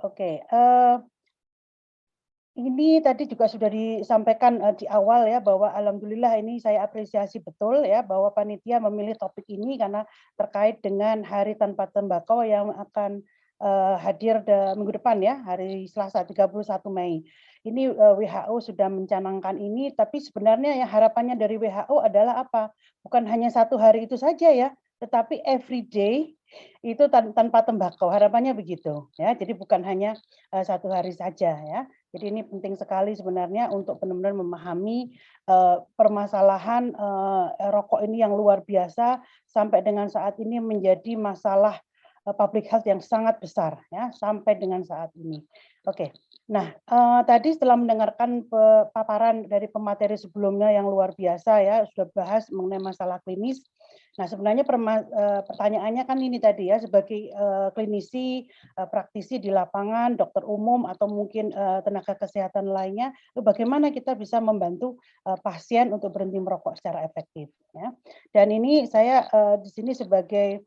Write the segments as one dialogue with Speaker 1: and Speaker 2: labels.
Speaker 1: Oke, ini tadi juga sudah disampaikan, di awal ya, bahwa alhamdulillah ini saya apresiasi betul ya, bahwa panitia memilih topik ini karena terkait dengan Hari Tanpa Tembakau yang akan, hadir minggu depan ya, hari Selasa 31 Mei. Ini, WHO sudah mencanangkan ini, tapi sebenarnya yang harapannya dari WHO adalah apa? Bukan hanya satu hari itu saja ya, tetapi every day itu tanpa tembakau, harapannya begitu ya. Jadi bukan hanya, 1 hari saja ya. Jadi ini penting sekali sebenarnya untuk benar-benar memahami, permasalahan, rokok ini yang luar biasa sampai dengan saat ini menjadi masalah, public health yang sangat besar ya, sampai dengan saat ini. Oke. Nah, tadi setelah mendengarkan paparan dari pemateri sebelumnya yang luar biasa ya, sudah bahas mengenai masalah klinis. Nah, sebenarnya pertanyaannya kan ini tadi ya, sebagai, klinisi, praktisi di lapangan, dokter umum atau mungkin, tenaga kesehatan lainnya, bagaimana kita bisa membantu, pasien untuk berhenti merokok secara efektif ya. Dan ini saya, di sini sebagai,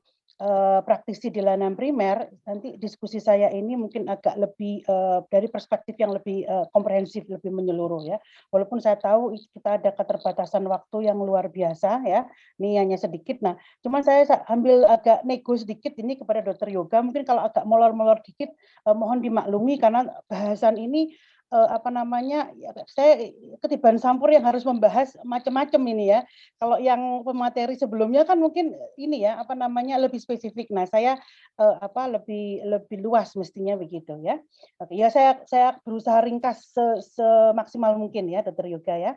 Speaker 1: praktisi di layanan primer, nanti diskusi saya ini mungkin agak lebih, dari perspektif yang lebih, komprehensif, lebih menyeluruh ya. Walaupun saya tahu kita ada keterbatasan waktu yang luar biasa ya, ini hanya sedikit. Nah, cuman saya ambil agak nego sedikit ini kepada Dokter Yoga, mungkin kalau agak molor-molor dikit, mohon dimaklumi karena bahasan ini, apa namanya, ya saya ketiban sampur yang harus membahas macam-macam ini ya. Kalau yang pemateri sebelumnya kan mungkin ini ya, apa namanya, lebih spesifik. Nah, saya, apa, lebih lebih luas mestinya begitu ya. Oke, ya saya berusaha ringkas semaksimal mungkin ya, Dokter Yoga ya.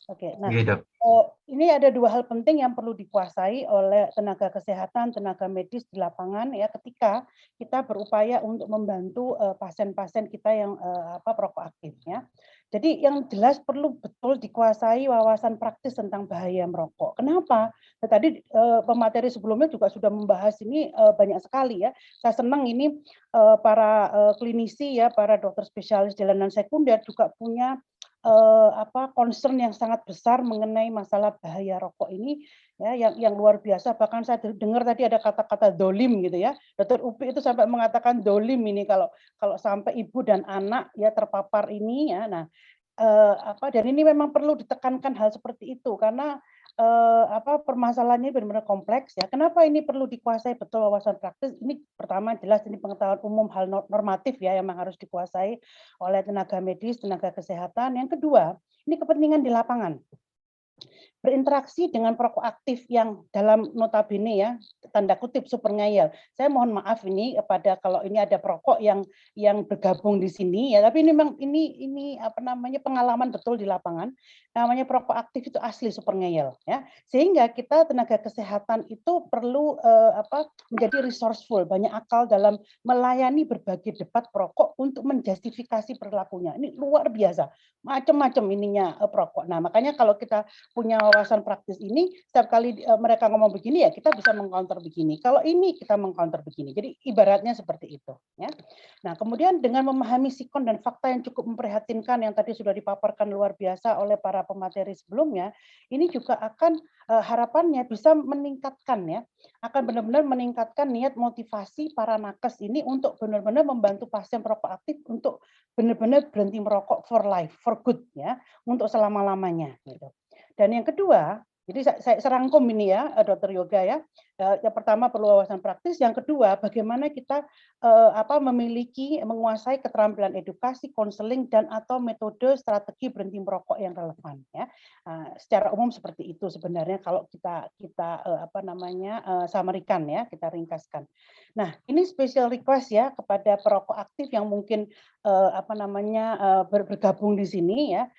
Speaker 1: Oke, nah,
Speaker 2: Iya, Dok.
Speaker 1: ini ada 2 hal penting yang perlu dikuasai oleh tenaga kesehatan, tenaga medis di lapangan ya, ketika kita berupaya untuk membantu, pasien-pasien kita yang, apa, perokok aktif ya. Jadi yang jelas perlu betul dikuasai wawasan praktis tentang bahaya merokok. Kenapa? Nah, tadi, pemateri sebelumnya juga sudah membahas ini, banyak sekali ya. Saya senang ini, para, klinisi ya, para dokter spesialis di layanan sekunder juga punya apa, concern yang sangat besar mengenai masalah bahaya rokok ini ya, yang luar biasa. Bahkan saya dengar tadi ada kata-kata dolim gitu ya. Dokter Upi itu sampai mengatakan dolim ini kalau kalau sampai ibu dan anak ya terpapar ini ya. Nah, apa, dan ini memang perlu ditekankan hal seperti itu karena, apa, permasalahannya benar-benar kompleks ya. Kenapa ini perlu dikuasai betul wawasan praktis? Ini pertama jelas ini pengetahuan umum hal normatif ya yang memang harus dikuasai oleh tenaga medis, tenaga kesehatan. Yang kedua, ini kepentingan di lapangan. Berinteraksi dengan perokok aktif yang dalam notabene ya, tanda kutip super ngeyel. Saya mohon maaf ini kepada kalau ini ada perokok yang bergabung di sini ya, tapi ini memang ini apa namanya, pengalaman betul di lapangan. Namanya perokok aktif itu asli super ngeyel ya. Sehingga kita tenaga kesehatan itu perlu, apa, menjadi resourceful, banyak akal dalam melayani berbagai debat perokok untuk menjustifikasi perilakunya. Ini luar biasa, macam-macam ininya, perokok. Nah, makanya kalau kita punya wawasan praktis ini, setiap kali, mereka ngomong begini, ya kita bisa meng-counter begini. Kalau ini kita meng-counter begini. Jadi ibaratnya seperti itu, ya. Nah, kemudian dengan memahami sikon dan fakta yang cukup memprihatinkan yang tadi sudah dipaparkan luar biasa oleh para pemateri sebelumnya, ini juga akan, harapannya bisa meningkatkan ya, akan benar-benar meningkatkan niat motivasi para nakes ini untuk benar-benar membantu pasien perokok aktif untuk benar-benar berhenti merokok for life, for good ya, untuk selama-lamanya gitu. Dan yang kedua, jadi saya serangkum ini ya, Dokter Yoga ya. Yang pertama perlu wawasan praktis, yang kedua bagaimana kita, apa, menguasai keterampilan edukasi, konseling dan atau metode strategi berhenti merokok yang relevan ya. Secara umum seperti itu sebenarnya kalau kita kita, apa namanya, summary-kan ya, kita ringkaskan. Nah, ini special request ya kepada perokok aktif yang mungkin, apa namanya, bergabung di sini ya,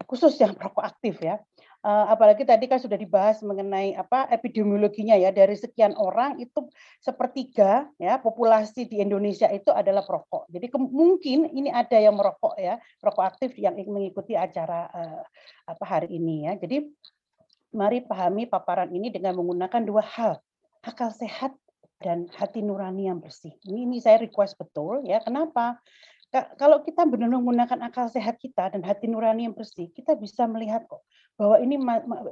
Speaker 1: khusus yang perokok aktif ya. Apalagi tadi kan sudah dibahas mengenai apa, epidemiologinya ya, dari sekian orang itu sepertiga ya populasi di Indonesia itu adalah perokok. Jadi mungkin ini ada yang merokok ya, perokok aktif yang mengikuti acara, apa, hari ini ya. Jadi mari pahami paparan ini dengan menggunakan 2 hal, akal sehat dan hati nurani yang bersih. Ini saya request betul ya, kenapa? Kalau kita benar-benar menggunakan akal sehat kita dan hati nurani yang bersih, kita bisa melihat kok bahwa ini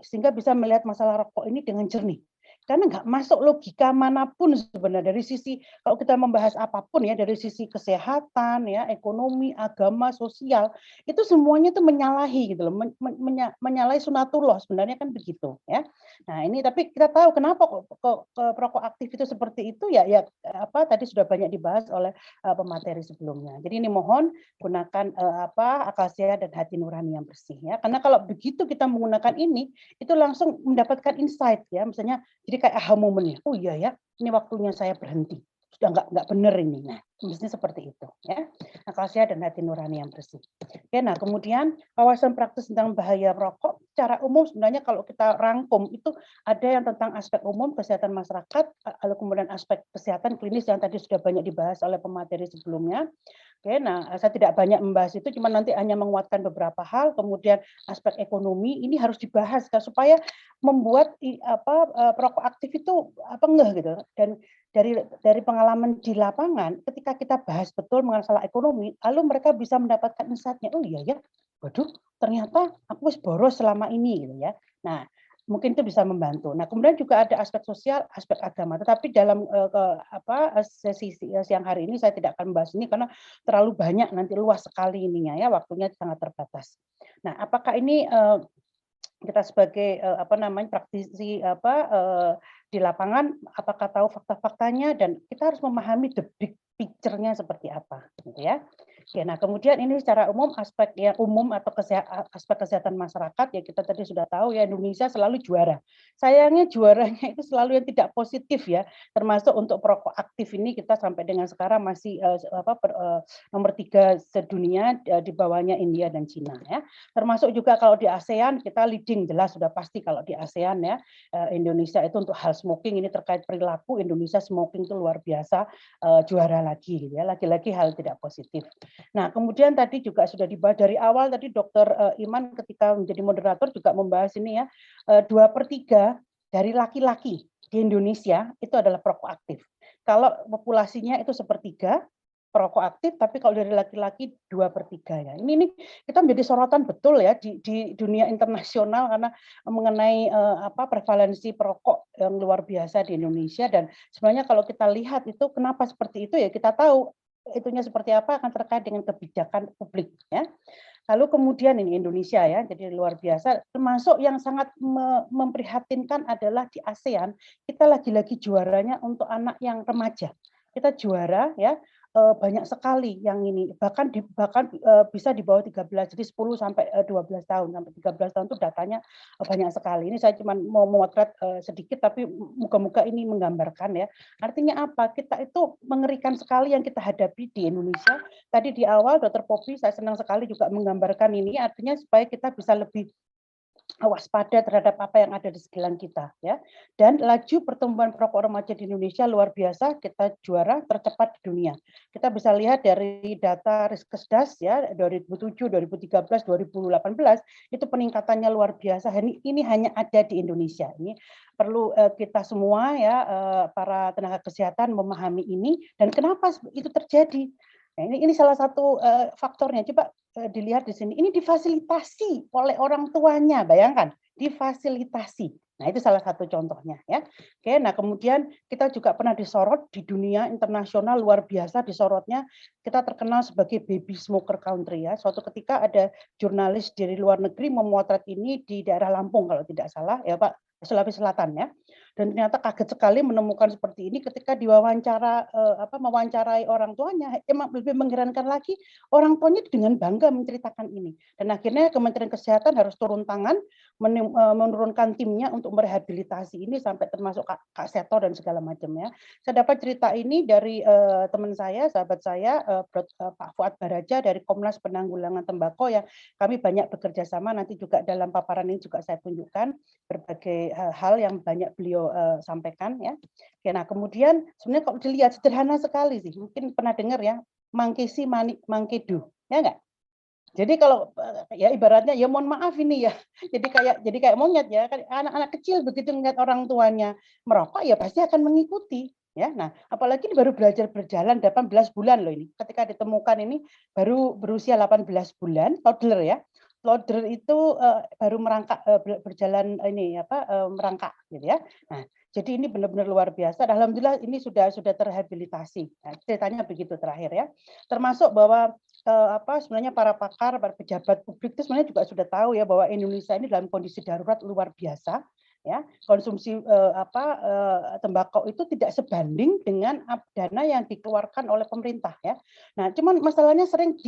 Speaker 1: sehingga bisa melihat masalah rokok ini dengan jernih. Karena nggak masuk logika manapun sebenarnya dari sisi kalau kita membahas apapun ya dari sisi kesehatan ya, ekonomi, agama, sosial, itu semuanya itu menyalahi gitu loh, menyalahi sunatullah sebenarnya kan begitu ya. Nah, ini tapi kita tahu kenapa kok perokok aktif itu seperti itu ya apa tadi sudah banyak dibahas oleh pemateri sebelumnya. Jadi ini mohon gunakan akal sehat dan hati nurani yang bersih ya. Karena kalau begitu kita menggunakan ini itu langsung mendapatkan insight ya, misalnya jadi kayak aha moment ya, oh iya ya, ini waktunya saya berhenti. Sudah nggak benar ini. Nah, mestinya seperti itu ya. Akal sehat dan hati nurani yang bersih. Oke, nah kemudian kawasan praktis tentang bahaya rokok secara umum sebenarnya kalau kita rangkum itu ada yang tentang aspek umum kesehatan masyarakat, lalu kemudian aspek kesehatan klinis yang tadi sudah banyak dibahas oleh pemateri sebelumnya. Oke, nah saya tidak banyak membahas itu, cuma nanti hanya menguatkan beberapa hal. Kemudian aspek ekonomi ini harus dibahas supaya membuat perokok aktif itu ngeh gitu. Dan dari pengalaman di lapangan, ketika kita bahas betul mengenai masalah ekonomi, lalu mereka bisa mendapatkan insight-nya. Oh iya ya, waduh, ternyata aku wis boros selama ini gitu ya. Nah, mungkin itu bisa membantu. Nah, kemudian juga ada aspek sosial, aspek agama. Tetapi dalam sesi siang hari ini saya tidak akan membahas ini karena terlalu banyak nanti luas sekali ininya ya, waktunya sangat terbatas. Nah, apakah ini kita sebagai praktisi di lapangan apakah tahu fakta-faktanya dan kita harus memahami the big picture-nya seperti apa gitu ya. Oke, nah kemudian ini secara umum aspek yang umum atau aspek kesehatan masyarakat ya kita tadi sudah tahu ya Indonesia selalu juara. Sayangnya juaranya itu selalu yang tidak positif ya, termasuk untuk perokok aktif ini kita sampai dengan sekarang masih nomor 3 sedunia di bawahnya India dan Cina ya. Termasuk juga kalau di ASEAN kita leading jelas sudah pasti kalau di ASEAN ya Indonesia itu untuk hal smoking ini terkait perilaku Indonesia smoking itu luar biasa juara lagi gitu ya, lagi-lagi hal tidak positif. Nah, kemudian tadi juga sudah dibahas dari awal tadi Dokter Iman ketika menjadi moderator juga membahas ini ya 2/3 dari laki-laki di Indonesia itu adalah perokok aktif. Kalau populasinya itu sepertiga perokok aktif, tapi kalau dari laki-laki 2/3 ya. Ini kita menjadi sorotan betul ya di dunia internasional karena mengenai prevalensi perokok yang luar biasa di Indonesia dan sebenarnya kalau kita lihat itu kenapa seperti itu ya kita tahu itunya seperti apa akan terkait dengan kebijakan publik ya. Lalu kemudian ini Indonesia ya, jadi luar biasa. Termasuk yang sangat memprihatinkan adalah di ASEAN, kita lagi-lagi juaranya untuk anak yang remaja. Kita juara ya, banyak sekali yang ini bahkan bisa di bawah 13 jadi 10 sampai 12 tahun sampai 13 tahun itu datanya banyak sekali. Ini saya cuma mau memotret sedikit tapi muka-muka ini menggambarkan ya. Artinya apa? Kita itu mengerikan sekali yang kita hadapi di Indonesia. Tadi di awal Dr. Poppy saya senang sekali juga menggambarkan ini artinya supaya kita bisa lebih waspada terhadap apa yang ada di sekeliling kita ya. Dan laju pertumbuhan perokok remaja di Indonesia luar biasa, kita juara tercepat di dunia. Kita bisa lihat dari data Riskesdas ya 2007, 2013, 2018 itu peningkatannya luar biasa. Ini hanya ada di Indonesia. Ini perlu kita semua ya para tenaga kesehatan memahami ini dan kenapa itu terjadi. Nah, ini salah satu faktornya. Coba dilihat di sini. Ini difasilitasi oleh orang tuanya, bayangkan, difasilitasi. Nah, itu salah satu contohnya ya. Oke, nah kemudian kita juga pernah disorot di dunia internasional luar biasa disorotnya. Kita terkenal sebagai baby smoker country ya. Suatu ketika ada jurnalis dari luar negeri memotret ini di daerah Lampung kalau tidak salah ya, Pak, Sulawesi Selatan ya. Dan ternyata kaget sekali menemukan seperti ini ketika diwawancara mewawancarai orang tuanya, emang lebih mengherankan lagi orang tuanya dengan bangga menceritakan ini. Dan akhirnya Kementerian Kesehatan harus turun tangan menurunkan timnya untuk merehabilitasi ini sampai termasuk Kak Seto dan segala macam ya. Saya dapat cerita ini dari teman saya, sahabat saya Pak Fuad Baraja dari Komnas Penanggulangan Tembakau yang kami banyak bekerja sama, nanti juga dalam paparan ini juga saya tunjukkan berbagai hal yang banyak beliau sampaikan ya. Oke, nah kemudian sebenarnya kalau dilihat sederhana sekali sih, mungkin pernah dengar ya, mangkesi mangkedu, ya enggak? Jadi kalau ya ibaratnya ya mohon maaf ini ya, jadi kayak monyet ya, kan anak-anak kecil begitu ngeliat orang tuanya merokok ya pasti akan mengikuti ya. Nah, apalagi ini baru belajar berjalan 18 bulan loh ini. Ketika ditemukan ini baru berusia 18 bulan, toddler ya. Toddler itu baru merangkak berjalan ini merangkak gitu ya. Nah, Jadi ini benar-benar luar biasa. Alhamdulillah ini sudah terrehabilitasi. Nah, ceritanya begitu terakhir ya. Termasuk bahwa sebenarnya para pakar, para pejabat publik itu sebenarnya juga sudah tahu ya bahwa Indonesia ini dalam kondisi darurat luar biasa. Ya, konsumsi tembakau itu tidak sebanding dengan dana yang dikeluarkan oleh pemerintah ya. Nah, cuman masalahnya sering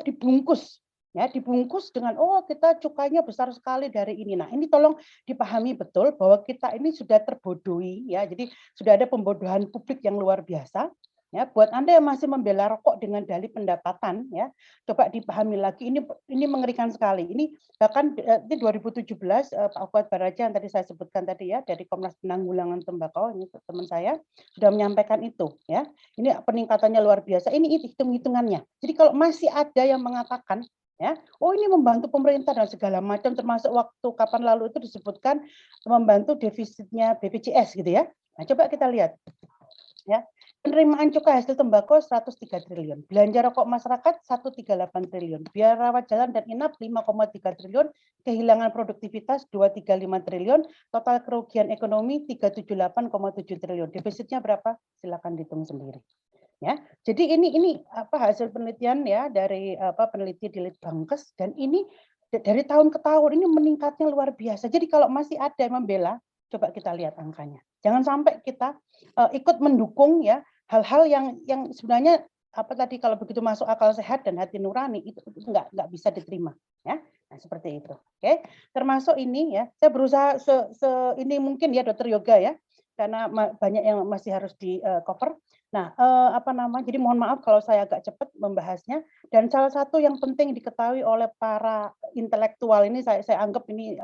Speaker 1: dibungkus ya, dibungkus dengan kita cukainya besar sekali dari ini. Nah, ini tolong dipahami betul bahwa kita ini sudah terbodohi ya. Jadi sudah ada pembodohan publik yang luar biasa. Ya, buat Anda yang masih membela rokok dengan dalih pendapatan ya, coba dipahami lagi ini mengerikan sekali. Ini bahkan di 2017 Pak Fuad Baraja yang tadi saya sebutkan tadi ya dari Komnas Penanggulangan Tembakau, ini teman saya sudah menyampaikan itu ya. Ini peningkatannya luar biasa. Ini hitung-hitungannya. Jadi kalau masih ada yang mengatakan ya, ini membantu pemerintah dan segala macam, termasuk waktu kapan lalu itu disebutkan membantu defisitnya BPJS gitu ya. Nah, coba kita lihat ya. Penerimaan cukai hasil tembakau 103 triliun, belanja rokok masyarakat 138 triliun, biaya rawat jalan dan inap 5,3 triliun, kehilangan produktivitas 235 triliun, total kerugian ekonomi 378,7 triliun. Defisitnya berapa? Silakan dihitung sendiri. Ya, jadi ini hasil penelitian ya dari peneliti di Litbangkes, dan ini dari tahun ke tahun ini meningkatnya luar biasa. Jadi kalau masih ada yang membela, coba kita lihat angkanya. Jangan sampai kita ikut mendukung ya hal-hal yang sebenarnya tadi kalau begitu masuk akal sehat dan hati nurani itu nggak bisa diterima ya. Nah, seperti itu. Oke, termasuk ini ya. Saya berusaha ini mungkin ya Dokter Yoga ya, karena banyak yang masih harus di cover. Nah, jadi mohon maaf kalau saya agak cepat membahasnya. Dan salah satu yang penting diketahui oleh para intelektual ini, saya anggap ini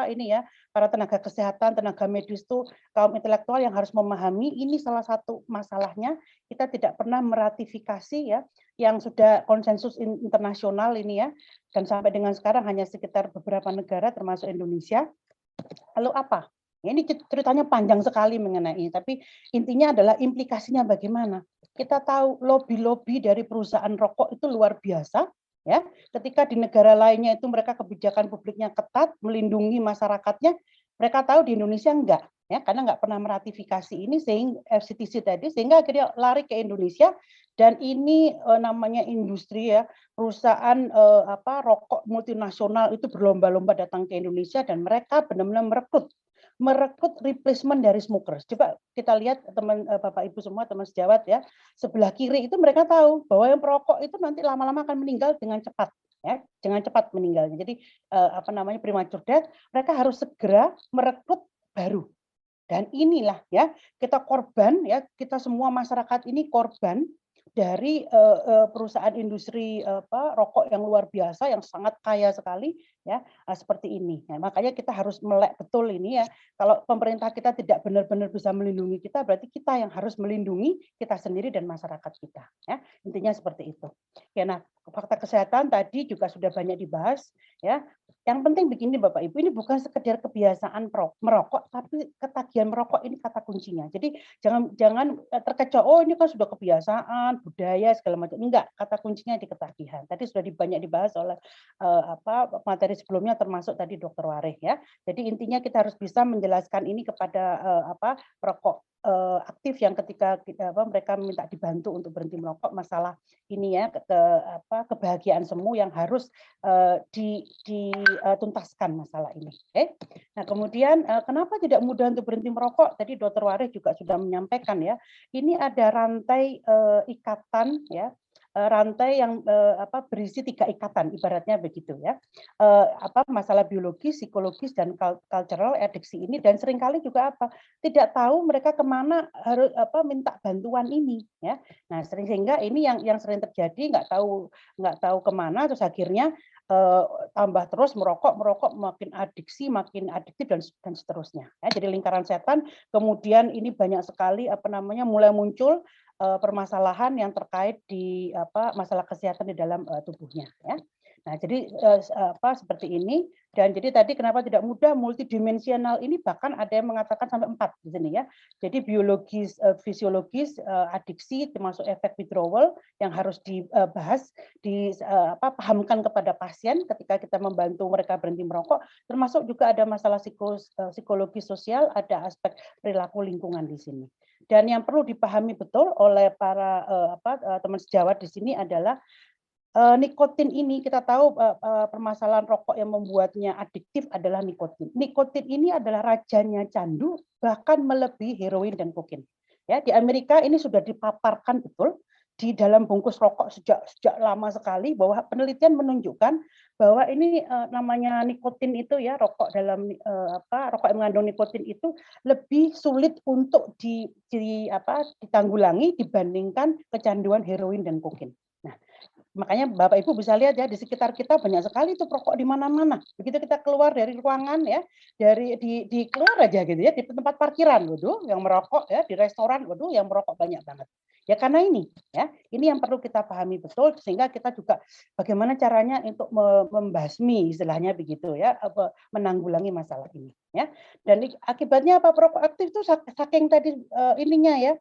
Speaker 1: ini ya, para tenaga kesehatan, tenaga medis itu kaum intelektual yang harus memahami ini salah satu masalahnya kita tidak pernah meratifikasi ya yang sudah konsensus internasional ini ya, dan sampai dengan sekarang hanya sekitar beberapa negara termasuk Indonesia. Lalu apa? Ini ceritanya panjang sekali mengenai ini, tapi intinya adalah implikasinya bagaimana. Kita tahu lobby-lobby dari perusahaan rokok itu luar biasa, ya. Ketika di negara lainnya itu mereka kebijakan publiknya ketat, melindungi masyarakatnya, mereka tahu di Indonesia enggak, ya, karena enggak pernah meratifikasi ini sehingga FCTC tadi, sehingga akhirnya lari ke Indonesia, dan ini namanya industri ya, perusahaan rokok multinasional itu berlomba-lomba datang ke Indonesia dan mereka benar-benar merekrut replacement dari smokers. Coba kita lihat teman Bapak Ibu semua, teman sejawat ya, sebelah kiri itu mereka tahu bahwa yang perokok itu nanti lama-lama akan meninggal dengan cepat ya, dengan cepat meninggalnya. Jadi premature death, mereka harus segera merekrut baru. Dan inilah ya, kita korban ya, kita semua masyarakat ini korban dari perusahaan industri rokok yang luar biasa, yang sangat kaya sekali ya, seperti ini. Nah, makanya kita harus melek betul ini ya. Kalau pemerintah kita tidak benar-benar bisa melindungi kita, berarti kita yang harus melindungi kita sendiri dan masyarakat kita. Ya, intinya seperti itu. Ya, nah, fakta kesehatan tadi juga sudah banyak dibahas ya. Yang penting begini Bapak Ibu, ini bukan sekedar kebiasaan merokok, tapi ketagihan merokok ini kata kuncinya. Jadi jangan terkecoh, ini kan sudah kebiasaan, budaya segala macam. Enggak, kata kuncinya di ketagihan. Tadi sudah banyak dibahas oleh materi sebelumnya, termasuk tadi Dokter Warih ya. Jadi intinya kita harus bisa menjelaskan ini kepada perokok aktif yang ketika mereka minta dibantu untuk berhenti merokok, masalah ini ya kebahagiaan semu yang harus dituntaskan masalah ini. Okay? Nah, kemudian kenapa tidak mudah untuk berhenti merokok? Tadi Dokter Warih juga sudah menyampaikan ya. Ini ada rantai ikatan ya, rantai yang berisi 3 ikatan, ibaratnya begitu ya. Masalah biologis, psikologis, dan cultural adiksi ini, dan seringkali juga tidak tahu mereka kemana harus minta bantuan ini ya. Nah, sehingga ini yang sering terjadi, nggak tahu kemana, terus akhirnya tambah terus merokok makin adiksi, makin adiktif, dan seterusnya ya. Jadi lingkaran setan. Kemudian ini banyak sekali mulai muncul permasalahan yang terkait di masalah kesehatan di dalam tubuhnya ya. Nah, jadi seperti ini. Dan jadi tadi kenapa tidak mudah, multidimensional ini bahkan ada yang mengatakan sampai 4 di sini ya. Jadi biologis, fisiologis, adiksi termasuk efek withdrawal yang harus dibahas, pahamkan kepada pasien ketika kita membantu mereka berhenti merokok, termasuk juga ada masalah psikologi sosial, ada aspek perilaku lingkungan di sini. Dan yang perlu dipahami betul oleh para teman sejawat di sini adalah nikotin ini kita tahu permasalahan rokok yang membuatnya adiktif adalah nikotin. Nikotin ini adalah rajanya candu, bahkan melebihi heroin dan kokain. Ya, di Amerika ini sudah dipaparkan betul di dalam bungkus rokok sejak lama sekali, bahwa penelitian menunjukkan bahwa ini namanya nikotin itu ya, rokok rokok yang mengandung nikotin itu lebih sulit untuk ditanggulangi dibandingkan kecanduan heroin dan kokain. Nah, makanya Bapak Ibu bisa lihat ya, di sekitar kita banyak sekali tuh perokok di mana-mana. Begitu kita keluar dari ruangan ya, di keluar aja gitu ya, di tempat parkiran, waduh yang merokok ya, di restoran, waduh yang merokok banyak banget. Ya karena ini ya, ini yang perlu kita pahami betul, sehingga kita juga bagaimana caranya untuk membasmi istilahnya begitu ya, menanggulangi masalah ini ya. Dan akibatnya apa, perokok aktif itu saking tadi ininya ya,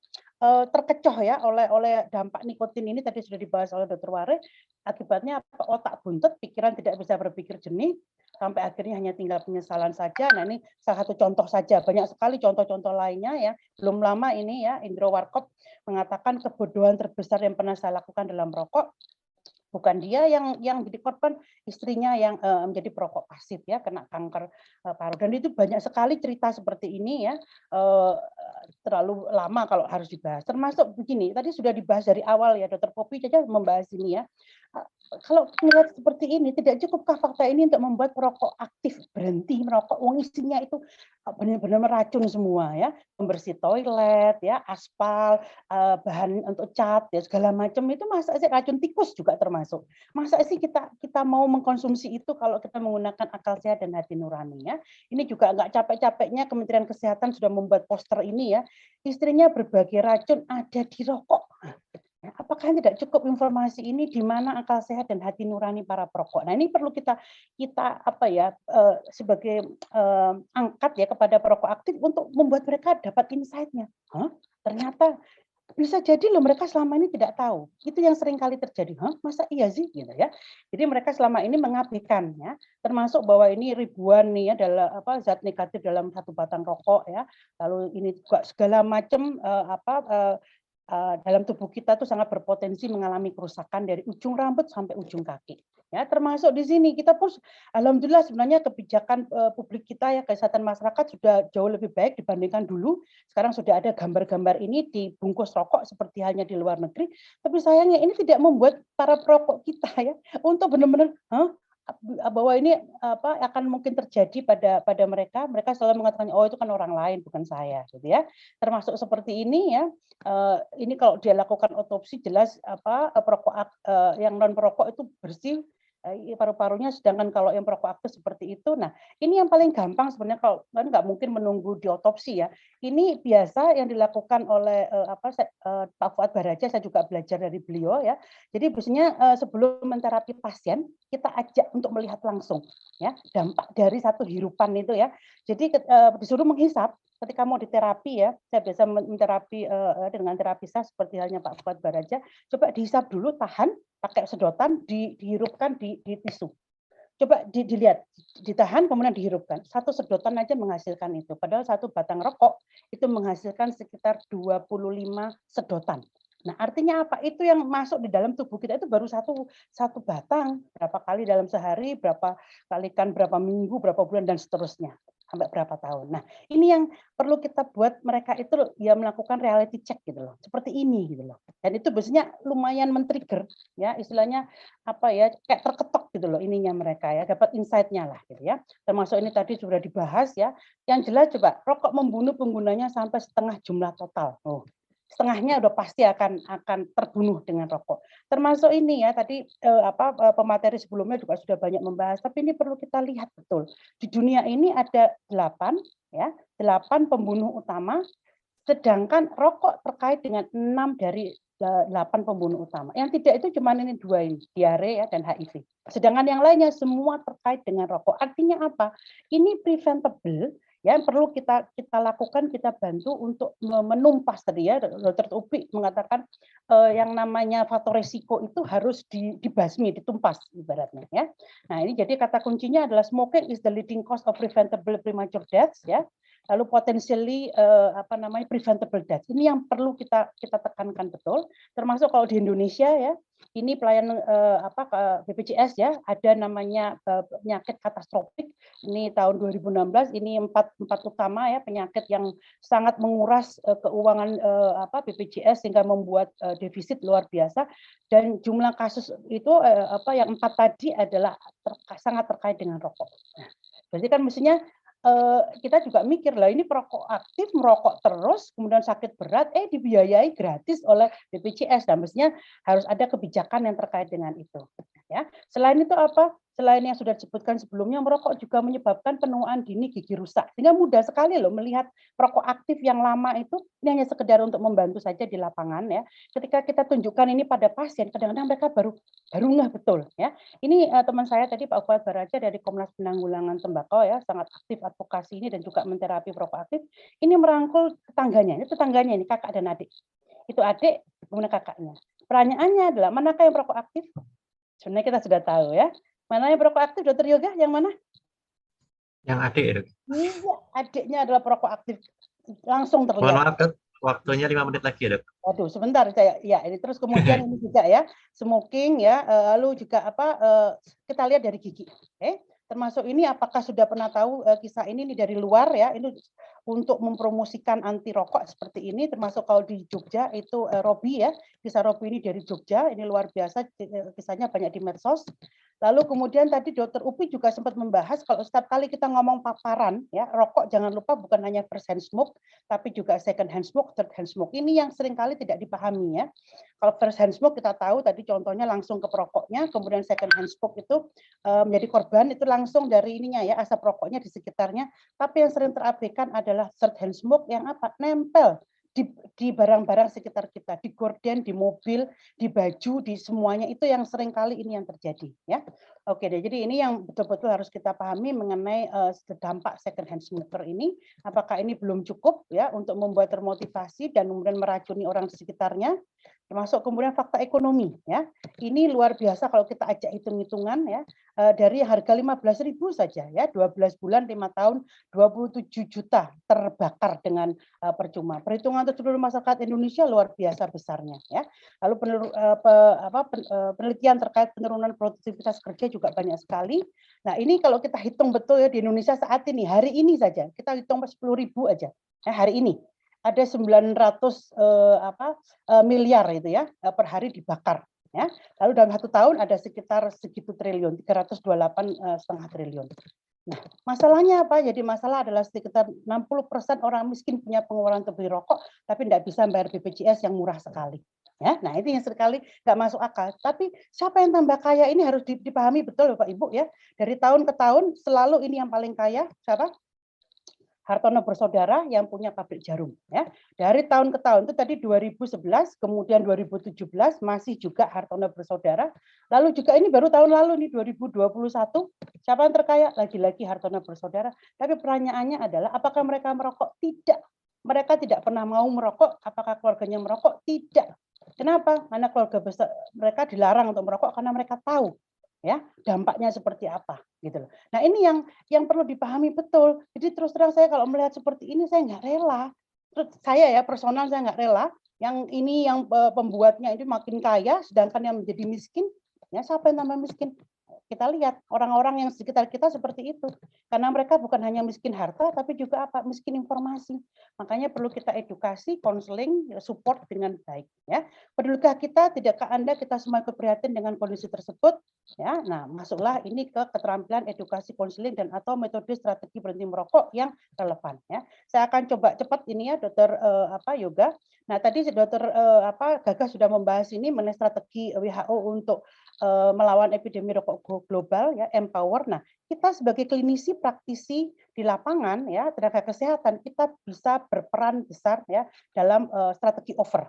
Speaker 1: terkecoh ya oleh dampak nikotin ini, tadi sudah dibahas oleh Dr. Ware, akibatnya otak buntet, pikiran tidak bisa berpikir jernih, sampai akhirnya hanya tinggal penyesalan saja. Nah, ini salah satu contoh saja, banyak sekali contoh-contoh lainnya ya. Belum lama ini ya, Indro Warkop mengatakan kebodohan terbesar yang pernah saya lakukan dalam merokok, bukan dia yang jadi korban, istrinya yang menjadi perokok pasif ya, kena kanker paru. Dan itu banyak sekali cerita seperti ini ya, terlalu lama kalau harus dibahas. Termasuk begini, tadi sudah dibahas dari awal ya, Dr. Poppy saja membahas ini ya. Kalau melihat seperti ini, tidak cukupkah fakta ini untuk membuat perokok aktif berhenti merokok? Wong isinya itu benar-benar meracun semua ya, pembersih toilet ya, aspal, bahan untuk cat ya, segala macam itu, masa sih racun tikus juga termasuk. Masa sih kita mau mengkonsumsi itu kalau kita menggunakan akal sehat dan hati nurani ya. Ini juga nggak capek-capeknya Kementerian Kesehatan sudah membuat poster ini ya. Istrinya berbagai racun ada di rokok. Apakah tidak cukup informasi ini di mana akal sehat dan hati nurani para perokok? Nah, ini perlu kita sebagai angkat ya kepada perokok aktif untuk membuat mereka dapat insight-nya. Ternyata bisa jadi loh mereka selama ini tidak tahu. Itu yang sering kali terjadi. Masa iya sih gitu ya. Jadi mereka selama ini mengabaikan ya, termasuk bahwa ini ribuan nih ya dalam zat negatif dalam satu batang rokok ya. Lalu ini juga segala macam dalam tubuh kita tuh sangat berpotensi mengalami kerusakan dari ujung rambut sampai ujung kaki. Ya, termasuk di sini kita pun alhamdulillah sebenarnya kebijakan publik kita ya, kesehatan masyarakat sudah jauh lebih baik dibandingkan dulu. Sekarang sudah ada gambar-gambar ini di bungkus rokok seperti halnya di luar negeri. Tapi sayangnya ini tidak membuat para perokok kita ya untuk benar-benar bahwa ini akan mungkin terjadi pada mereka selalu mengatakan, oh itu kan orang lain bukan saya gitu ya. Termasuk seperti ini ya, ini kalau dia lakukan otopsi jelas perokok yang non perokok itu bersih paru-parunya, sedangkan kalau yang perokok aktif seperti itu. Nah, ini yang paling gampang sebenarnya, kalau kan nggak mungkin menunggu diotopsi ya. Ini biasa yang dilakukan oleh Pak Fuad Baraja, saya juga belajar dari beliau ya. Jadi biasanya sebelum menterapi pasien, kita ajak untuk melihat langsung ya dampak dari satu hirupan itu ya. Jadi disuruh menghisap ketika mau diterapi ya. Saya biasa menterapi dengan terapi sah seperti halnya Pak Fuad Baraja. Coba dihisap dulu, tahan, pakai sedotan, dihirupkan di tisu. Coba dilihat, ditahan kemudian dihirupkan. Satu sedotan aja menghasilkan itu. Padahal satu batang rokok itu menghasilkan sekitar 25 sedotan. Nah, artinya apa? Itu yang masuk di dalam tubuh kita itu baru satu batang. Berapa kali dalam sehari, berapa kalikan berapa minggu, berapa bulan, dan seterusnya. Sampai berapa tahun. Nah, ini yang perlu kita buat mereka itu ya melakukan reality check gitu loh. Seperti ini gitu loh. Dan itu biasanya lumayan men-trigger ya, istilahnya kayak terketok gitu loh ininya mereka ya, dapat insight-nya lah gitu ya. Termasuk ini tadi sudah dibahas ya. Yang jelas coba rokok membunuh penggunanya sampai setengah jumlah total. Setengahnya udah pasti akan terbunuh dengan rokok. Termasuk ini ya tadi pemateri sebelumnya juga sudah banyak membahas, tapi ini perlu kita lihat betul. Di dunia ini ada 8 pembunuh utama Sedangkan rokok terkait dengan 6 dari 8 pembunuh utama. Yang tidak itu cuma ini 2 ini, diare ya dan HIV. Sedangkan yang lainnya semua terkait dengan rokok. Artinya apa? Ini preventable ya, yang perlu kita lakukan, kita bantu untuk menumpas tadi ya. Dokter Upi mengatakan yang namanya faktor risiko itu harus dibasmi, ditumpas ibaratnya ya. Nah, ini jadi kata kuncinya adalah smoking is the leading cause of preventable premature deaths ya. Lalu potentially preventable death. Ini yang perlu kita tekankan betul. Termasuk kalau di Indonesia ya, ini pelayanan BPJS ya, ada namanya penyakit katastrofik. Ini tahun 2016 ini empat utama ya, penyakit yang sangat menguras keuangan BPJS sehingga membuat defisit luar biasa, dan jumlah kasus itu yang 4 tadi adalah sangat terkait dengan rokok. Nah, berarti kan mestinya kita juga mikir lah, ini perokok aktif merokok terus kemudian sakit berat dibiayai gratis oleh BPJS. Dan mestinya harus ada kebijakan yang terkait dengan itu ya. Selain itu apa? Selain yang sudah disebutkan sebelumnya, merokok juga menyebabkan penuaan dini gigi rusak. Sehingga mudah sekali loh melihat perokok aktif yang lama itu, ini hanya sekedar untuk membantu saja di lapangan ya. Ketika kita tunjukkan ini pada pasien, kadang-kadang mereka baru ngeh betul ya. Ini teman saya tadi Pak Fuad Baraja dari Komnas Penanggulangan Tembakau ya, sangat aktif advokasi ini dan juga menterapi perokok aktif. Ini merangkul tetangganya ini kakak dan adik. Itu adik, kemudian kakaknya. Pertanyaannya adalah manakah yang perokok aktif? Sebenarnya kita sudah tahu ya. Mana yang perokok aktif, Dokter Yoga? Yang mana?
Speaker 2: Yang adik ya, Dok?
Speaker 1: Iya, adiknya adalah perokok aktif. Langsung terlihat.
Speaker 2: Mohon maaf, Dok. Waktunya 5 menit lagi ya, Dok.
Speaker 1: Waduh, sebentar saya. Ya, ini terus kemudian ini juga ya, smoking ya, lalu juga kita lihat dari gigi. Oke. Termasuk ini apakah sudah pernah tahu kisah ini dari luar ya, ini untuk mempromosikan anti rokok seperti ini, termasuk kalau di Jogja itu Robi ya, kisah Robi ini dari Jogja, ini luar biasa, kisahnya banyak di medsos. Lalu kemudian tadi Dokter Upi juga sempat membahas kalau setiap kali kita ngomong paparan ya, rokok jangan lupa bukan hanya first hand smoke, tapi juga second hand smoke, third hand smoke. Ini yang seringkali tidak dipahami ya. Kalau first hand smoke kita tahu tadi contohnya langsung ke perokoknya, kemudian second hand smoke itu menjadi korban itu langsung dari ininya ya, asap rokoknya di sekitarnya. Tapi yang sering terabaikan adalah third hand smoke yang nempel di barang-barang sekitar kita, di gorden, di mobil, di baju, di semuanya, itu yang sering kali ini yang terjadi ya. Oke deh, jadi ini yang betul-betul harus kita pahami mengenai dampak second hand smoker ini. Apakah ini belum cukup ya untuk membuat termotivasi dan kemudian meracuni orang di sekitarnya, termasuk kemudian fakta ekonomi ya. Ini luar biasa kalau kita ajak hitung-hitungan ya, dari harga 15.000 saja ya, 12 bulan 5 tahun 27 juta terbakar dengan percuma. Perhitungan untuk seluruh masyarakat Indonesia luar biasa besarnya ya. Lalu penelitian terkait penurunan produktivitas kerja juga banyak sekali. Nah, ini kalau kita hitung betul ya di Indonesia saat ini, hari ini saja kita hitung 10.000 aja ya, hari ini ada 900 miliar itu ya per hari dibakar ya. Lalu dalam 1 tahun ada sekitar segitu triliun, 328,5 triliun. Nah, masalahnya apa? Jadi masalah adalah sekitar 60% orang miskin punya pengeluaran untuk beli rokok, tapi tidak bisa bayar BPJS yang murah sekali. Ya, nah itu yang sekali nggak masuk akal. Tapi siapa yang tambah kaya ini harus dipahami betul Bapak Ibu ya. Dari tahun ke tahun selalu ini yang paling kaya siapa? Hartono bersaudara yang punya pabrik jarum ya. Dari tahun ke tahun itu tadi 2011, kemudian 2017 masih juga Hartono bersaudara. Lalu juga ini baru tahun lalu nih 2021, siapa yang terkaya? Lagi-lagi Hartono bersaudara. Tapi pertanyaannya adalah apakah mereka merokok? Tidak. Mereka tidak pernah mau merokok. Apakah keluarganya merokok? Tidak. Kenapa? Karena keluarga besar mereka dilarang untuk merokok karena mereka tahu ya dampaknya seperti apa gitu loh. Nah, ini yang perlu dipahami betul. Jadi terus terang saya kalau melihat seperti ini saya nggak rela. Terus saya ya personal saya nggak rela yang ini yang pembuatnya itu makin kaya sedangkan yang menjadi miskin ya siapa yang tambah miskin? Kita lihat orang-orang yang sekitar kita seperti itu. Karena mereka bukan hanya miskin harta, tapi juga miskin informasi. Makanya perlu kita edukasi, konseling, support dengan baik. Ya, pedulikah kita? Tidakkah Anda kita semua keprihatin dengan kondisi tersebut? Ya, nah masuklah ini ke keterampilan edukasi, konseling dan atau metode strategi berhenti merokok yang relevan. Ya, saya akan coba cepat ini ya, Dokter Yoga. Nah tadi Dokter Gaga sudah membahas ini mengenai strategi WHO untuk melawan epidemi rokok global ya, empower. Nah, kita sebagai klinisi praktisi di lapangan ya, tenaga kesehatan, kita bisa berperan besar ya dalam strategi over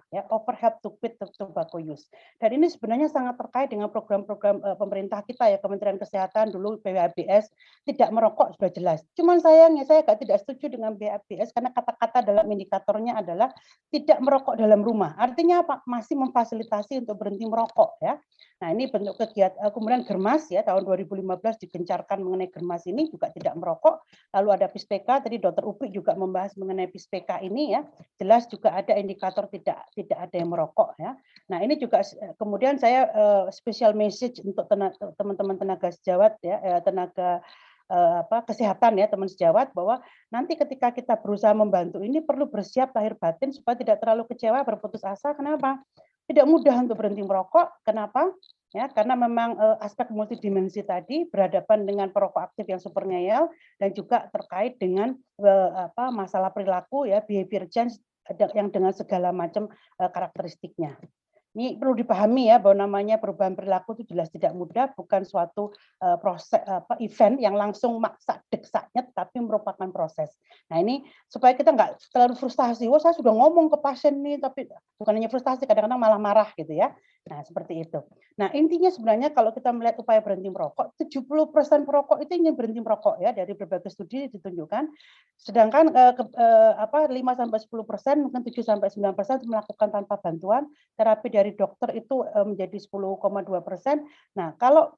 Speaker 1: help to quit tobacco use. Dan ini sebenarnya sangat terkait dengan program-program pemerintah kita ya, Kementerian Kesehatan dulu PHBS, tidak merokok sudah jelas. Cuman sayangnya saya tidak setuju dengan PHBS karena kata-kata dalam indikatornya adalah tidak merokok dalam rumah. Artinya apa? Masih memfasilitasi untuk berhenti merokok ya. Nah, ini bentuk kegiatan. Kemudian Germas ya, tahun 2015 digencarkan mengenai Germas ini juga tidak merokok. Lalu ada PISPK, tadi Dr. Upi juga membahas mengenai PISPK ini ya. Jelas juga ada indikator tidak ada yang merokok ya. Nah, ini juga kemudian saya special message untuk teman-teman tenaga sejawat ya, tenaga kesehatan ya, teman sejawat, bahwa nanti ketika kita berusaha membantu ini perlu bersiap lahir batin supaya tidak terlalu kecewa, berputus asa. Kenapa? Tidak mudah untuk berhenti merokok. Kenapa? Ya, karena memang aspek multidimensi tadi berhadapan dengan perokok aktif yang super ngeyel dan juga terkait dengan masalah perilaku ya, behavior change yang dengan segala macam karakteristiknya. Ini perlu dipahami ya, bahwa namanya perubahan perilaku itu jelas tidak mudah, bukan suatu proses event yang langsung maksa deksaknya, tetapi merupakan proses. Nah, ini supaya kita nggak terlalu frustasi. Wah, saya sudah ngomong ke pasien nih, tapi bukan hanya frustasi, kadang-kadang malah marah gitu ya. Nah, seperti itu. Nah, intinya sebenarnya kalau kita melihat upaya berhenti merokok, 70% perokok itu ingin berhenti merokok ya, dari berbagai studi ditunjukkan. Sedangkan 5-10%, mungkin 7-9% melakukan tanpa bantuan. Terapi dari dokter itu menjadi 10,2%. Nah, kalau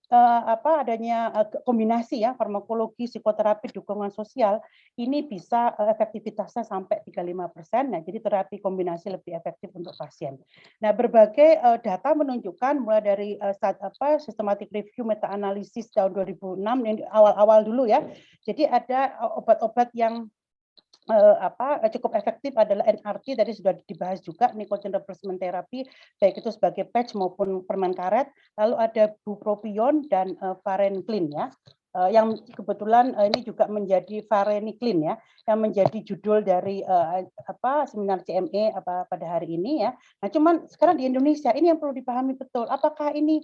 Speaker 1: adanya kombinasi ya, farmakologi, psikoterapi, dukungan sosial, ini bisa efektivitasnya sampai 35%. Nah, jadi terapi kombinasi lebih efektif untuk pasien. Nah, berbagai data menunjukkan mulai dari systematic review meta analisis tahun 2006 ini awal-awal dulu ya. Jadi ada obat-obat yang cukup efektif adalah NRT, tadi sudah dibahas juga, nicotine replacement therapy, baik itu sebagai patch maupun permen karet. Lalu ada bupropion dan varenicline ya. Yang kebetulan ini juga menjadi varenicline ya, yang menjadi judul dari seminar CME pada hari ini ya. Nah, cuman sekarang di Indonesia ini yang perlu dipahami betul, apakah ini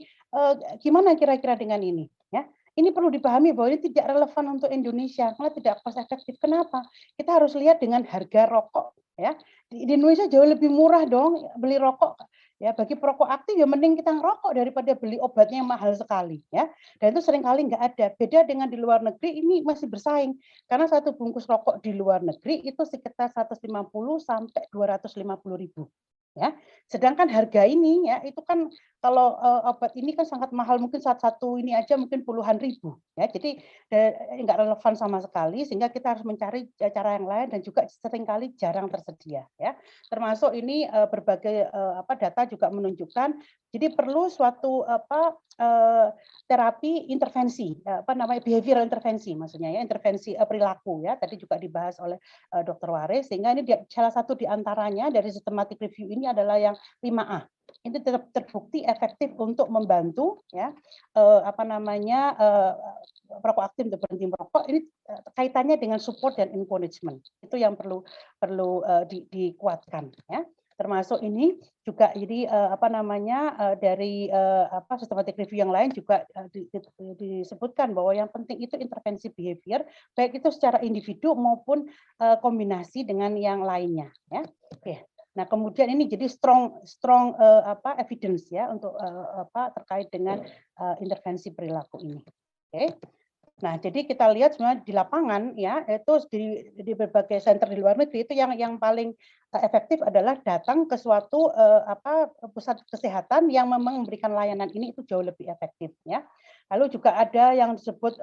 Speaker 1: gimana kira-kira dengan ini ya. Ini perlu dipahami bahwa ini tidak relevan untuk Indonesia, karena tidak cost efektif. Kenapa? Kita harus lihat dengan harga rokok ya. Di Indonesia jauh lebih murah dong beli rokok ya. Bagi perokok aktif ya mending kita ngerokok daripada beli obatnya yang mahal sekali ya. Dan itu seringkali nggak ada. Beda dengan di luar negeri, ini masih bersaing karena satu bungkus rokok di luar negeri itu sekitar 150 sampai 250.000 ya. Sedangkan harga ini ya itu kan kalau obat ini kan sangat mahal, mungkin satu ini aja mungkin puluhan ribu ya. Jadi nggak relevan sama sekali, sehingga kita harus mencari cara yang lain dan juga seringkali jarang tersedia ya. Termasuk ini berbagai data juga menunjukkan jadi perlu suatu terapi intervensi, behavioral intervensi maksudnya ya, intervensi perilaku ya. Tadi juga dibahas oleh Dr. Waris, sehingga ini salah satu di antaranya dari systematic review ini adalah yang 5A. Ini terbukti efektif untuk membantu ya perokok aktif untuk berhenti merokok. Ini kaitannya dengan support dan encouragement. Itu yang perlu dikuatkan ya. Termasuk ini juga jadi dari systematic review yang lain juga disebutkan bahwa yang penting itu intervensi behavior, baik itu secara individu maupun kombinasi dengan yang lainnya ya. Oke. Nah, kemudian ini jadi strong evidence ya untuk terkait dengan intervensi perilaku ini. Oke. Nah, jadi kita lihat sebenarnya di lapangan ya, itu di berbagai center di luar negeri itu yang paling efektif adalah datang ke suatu pusat kesehatan yang memang memberikan layanan ini, itu jauh lebih efektif ya. Lalu juga ada yang disebut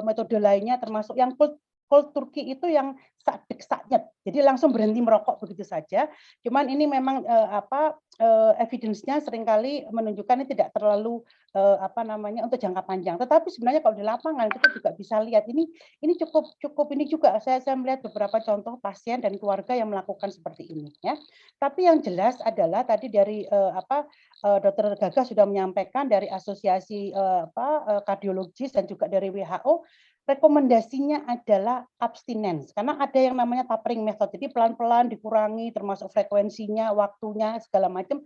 Speaker 1: metode lainnya, termasuk yang cold turkey itu yang sakit, jadi langsung berhenti merokok begitu saja. Cuman ini memang evidence-nya seringkali menunjukkan ini tidak terlalu untuk jangka panjang. Tetapi sebenarnya kalau di lapangan kita juga bisa lihat ini cukup ini juga saya melihat beberapa contoh pasien dan keluarga yang melakukan seperti ini ya. Tapi yang jelas adalah tadi dari Dr. Gaga sudah menyampaikan dari asosiasi kardiologis dan juga dari WHO, rekomendasinya adalah abstinence, karena ada yang namanya tapering method, jadi pelan-pelan dikurangi termasuk frekuensinya, waktunya, segala macam,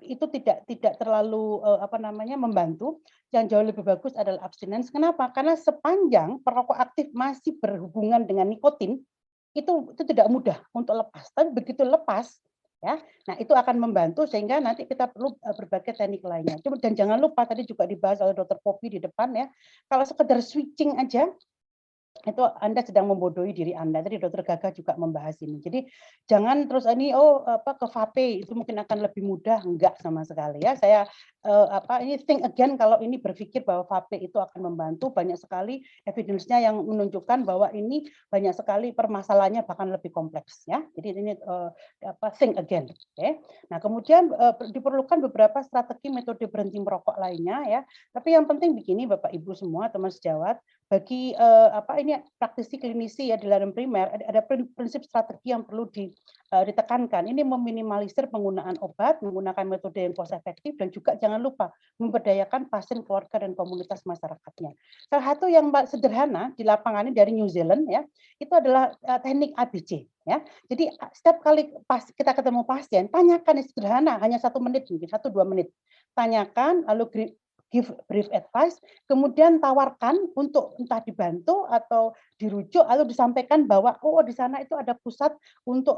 Speaker 1: itu tidak terlalu apa namanya membantu. Yang jauh lebih bagus adalah abstinence. Kenapa? Karena sepanjang perokok aktif masih berhubungan dengan nikotin, itu tidak mudah untuk lepas. Tapi begitu lepas, ya, nah itu akan membantu sehingga nanti kita perlu berbagai teknik lainnya. Dan jangan lupa tadi juga dibahas oleh Dokter Poppy di depan ya, kalau sekedar switching aja itu Anda sedang membodohi diri Anda. Tadi Dokter Gaga juga membahas ini. Jadi jangan terus ini ke vape itu mungkin akan lebih mudah, enggak sama sekali ya. Saya ini think again kalau ini berpikir bahwa vape itu akan membantu, banyak sekali evidence-nya yang menunjukkan bahwa ini banyak sekali permasalahannya bahkan lebih kompleks ya. Jadi ini think again. Okay. Nah, kemudian diperlukan beberapa strategi metode berhenti merokok lainnya ya. Tapi yang penting begini Bapak Ibu semua, teman sejawat, bagi ini praktisi klinisi ya di layanan primer ada prinsip strategi yang perlu ditekankan. Ini meminimalisir penggunaan obat, menggunakan metode yang cost efektif dan juga jangan lupa memberdayakan pasien, keluarga dan komunitas masyarakatnya. Salah satu yang sederhana di lapangan ini dari New Zealand ya, itu adalah teknik ABC ya. Jadi setiap kali kita ketemu pasien, tanyakan yang sederhana, hanya 1 menit mungkin 1-2 menit. Tanyakan lalu give brief advice, kemudian tawarkan untuk entah dibantu atau dirujuk atau disampaikan bahwa di sana itu ada pusat untuk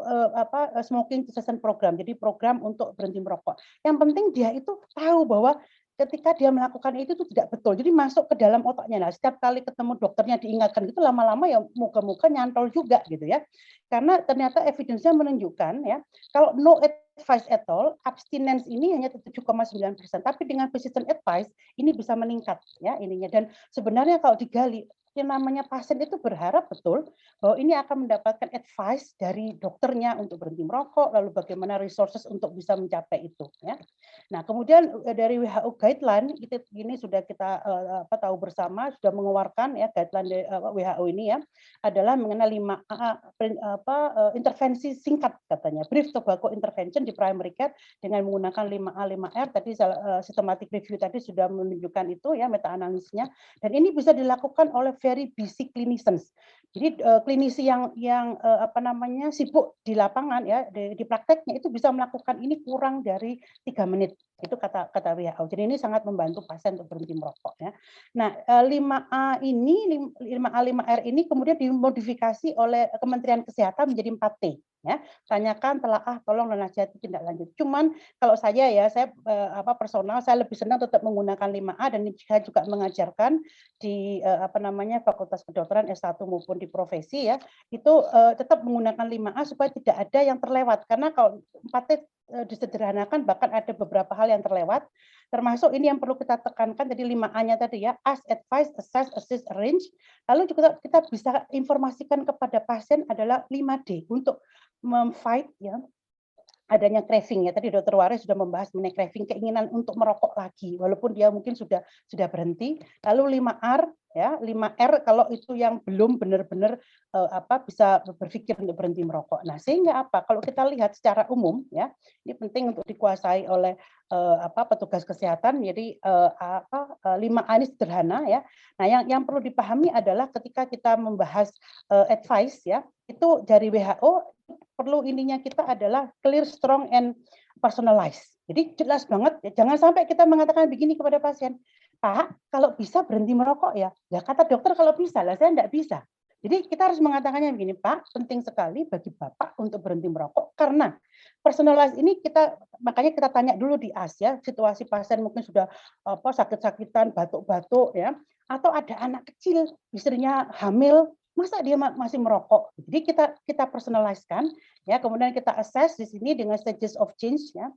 Speaker 1: smoking cessation program. Jadi program untuk berhenti merokok. Yang penting dia itu tahu bahwa ketika dia melakukan itu tidak betul. Jadi masuk ke dalam otaknya. Nah, setiap kali ketemu dokternya diingatkan itu lama-lama ya muka-muka nyantol juga gitu ya. Karena ternyata evidence-nya menunjukkan ya, kalau no advice at all, abstinence ini hanya 7,9%, tapi dengan persistent advice ini bisa meningkat ya ininya. Dan sebenarnya kalau digali yang namanya pasien itu berharap betul bahwa ini akan mendapatkan advice dari dokternya untuk berhenti merokok, lalu bagaimana resources untuk bisa mencapai itu ya. Nah, kemudian dari WHO guideline ini sudah kita tahu bersama, sudah mengeluarkan ya guideline WHO ini ya, adalah mengenai 5 intervensi singkat katanya. Brief tobacco intervention di primary care dengan menggunakan 5A 5R tadi systematic review tadi sudah menunjukkan itu ya meta analisisnya, dan ini bisa dilakukan oleh very busy clinicians. Jadi klinisi yang sibuk di lapangan ya di prakteknya itu bisa melakukan ini kurang dari 3 menit. Itu kata WHO. Jadi ini sangat membantu pasien untuk berhenti merokok ya. Nah, 5A ini 5A 5R ini kemudian dimodifikasi oleh Kementerian Kesehatan menjadi 4T ya. Tanyakan, telaah, tolong dan nasihati tindak lanjut. Cuman kalau saya personal saya lebih senang tetap menggunakan 5A dan saya juga mengajarkan di Fakultas Kedokteran S1 maupun di profesi ya. Itu tetap menggunakan 5A supaya tidak ada yang terlewat karena kalau 4T disederhanakan bahkan ada beberapa hal yang terlewat, termasuk ini yang perlu kita tekankan tadi 5A-nya tadi ya, ask, advise, assess, assist, arrange. Lalu juga kita bisa informasikan kepada pasien adalah 5D untuk memfight ya adanya craving ya. Tadi Dokter Waris sudah membahas mengenai craving, keinginan untuk merokok lagi walaupun dia mungkin sudah berhenti. Lalu 5R ya, 5R kalau itu yang belum benar-benar bisa berpikir untuk berhenti merokok. Nah, sehingga apa? Kalau kita lihat secara umum ya, ini penting untuk dikuasai oleh petugas kesehatan. Jadi 5A ini sederhana ya. Nah, yang perlu dipahami adalah ketika kita membahas advice ya, itu dari WHO perlu ininya kita adalah clear, strong, and personalized. Jadi jelas banget, jangan sampai kita mengatakan begini kepada pasien, Pak, kalau bisa berhenti merokok ya. Ya kata dokter kalau bisa, lah saya enggak bisa. Jadi kita harus mengatakannya begini, Pak, penting sekali bagi Bapak untuk berhenti merokok karena personalized ini makanya kita tanya dulu di Asia, situasi pasien mungkin sudah sakit-sakitan, batuk-batuk ya, atau ada anak kecil, istrinya hamil, masa dia masih merokok? Jadi kita personalize-kan ya, kemudian kita assess di sini dengan stages of change ya.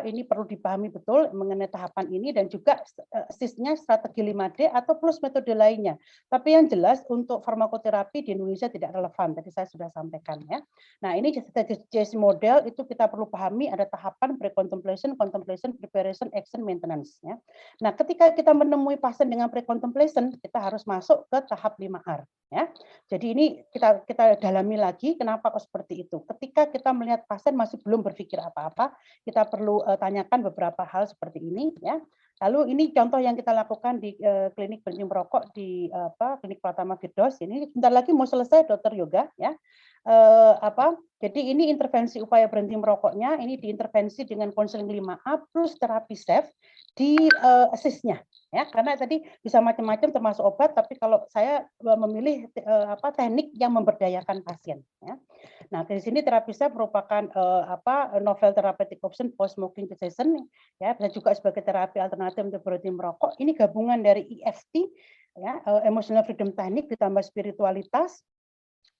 Speaker 1: Ini perlu dipahami betul mengenai tahapan ini dan juga assist-nya strategi 5D atau plus metode lainnya. Tapi yang jelas untuk farmakoterapi di Indonesia tidak relevan. Tadi saya sudah sampaikan ya. Nah, ini stage model itu kita perlu pahami ada tahapan pre-contemplation, contemplation, preparation, action, maintenance ya. Nah, ketika kita menemui pasien dengan pre-contemplation, kita harus masuk ke tahap 5R. Ya, jadi ini kita dalami lagi kenapa kok seperti seperti itu. Ketika kita melihat pasien masih belum berpikir apa-apa, kita perlu tanyakan beberapa hal seperti ini ya. Lalu ini contoh yang kita lakukan di klinik berhenti merokok di klinik Pratama Firdaus. Ini sebentar lagi mau selesai Dokter Yoga ya. Jadi ini intervensi upaya berhenti merokoknya, ini diintervensi dengan konseling 5A plus terapi SAFE di assist-nya ya, karena tadi bisa macam-macam termasuk obat, tapi kalau saya memilih teknik yang memberdayakan pasien ya. Nah, di sini terapi SAFE merupakan novel therapeutic option post smoking cessation ya, bisa juga sebagai terapi alternatif untuk berhenti merokok. Ini gabungan dari EFT ya, emotional freedom technique ditambah spiritualitas,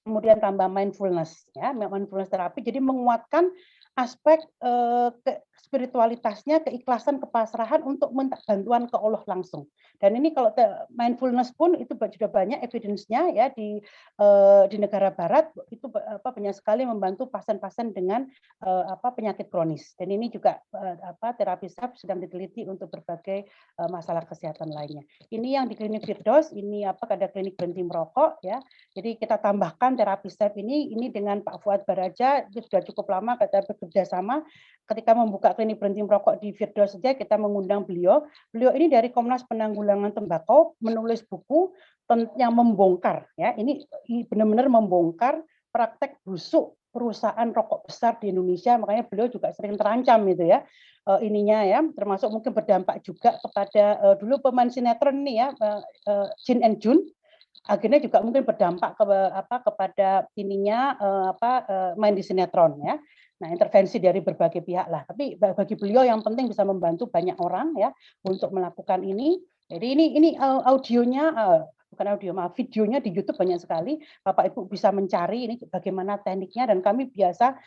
Speaker 1: kemudian tambah mindfulness ya, mindfulness terapi, jadi menguatkan aspek spiritualitasnya, keikhlasan, kepasrahan untuk minta bantuan ke Allah langsung. Dan ini kalau mindfulness pun itu sudah banyak evidence-nya ya di negara barat, itu banyak sekali membantu pasien-pasien dengan penyakit kronis. Dan ini juga terapi SAFE sedang diteliti untuk berbagai masalah kesehatan lainnya. Ini yang di klinik Firdaus, ini ada klinik berhenti merokok ya. Jadi kita tambahkan terapi SAFE ini dengan Pak Fuad Baraja, itu sudah cukup lama kita bekerja sama. Ketika membuka klinik berhenti merokok di Firdaus saja kita mengundang beliau. Beliau ini dari Komnas Penanggulangan Tembakau menulis buku yang membongkar ya. Ini benar-benar membongkar praktek busuk perusahaan rokok besar di Indonesia, makanya beliau juga sering terancam itu ya. Ininya ya, termasuk mungkin berdampak juga kepada dulu pemain sinetron ini ya, Jin and Jun. Akhirnya juga mungkin berdampak kepada ininya main di sinetron ya. Nah, intervensi dari berbagai pihak lah. Tapi bagi beliau yang penting bisa membantu banyak orang ya untuk melakukan ini. Jadi ini audionya bukan audio, maaf, videonya di YouTube banyak sekali. Bapak Ibu bisa mencari ini bagaimana tekniknya, dan kami biasa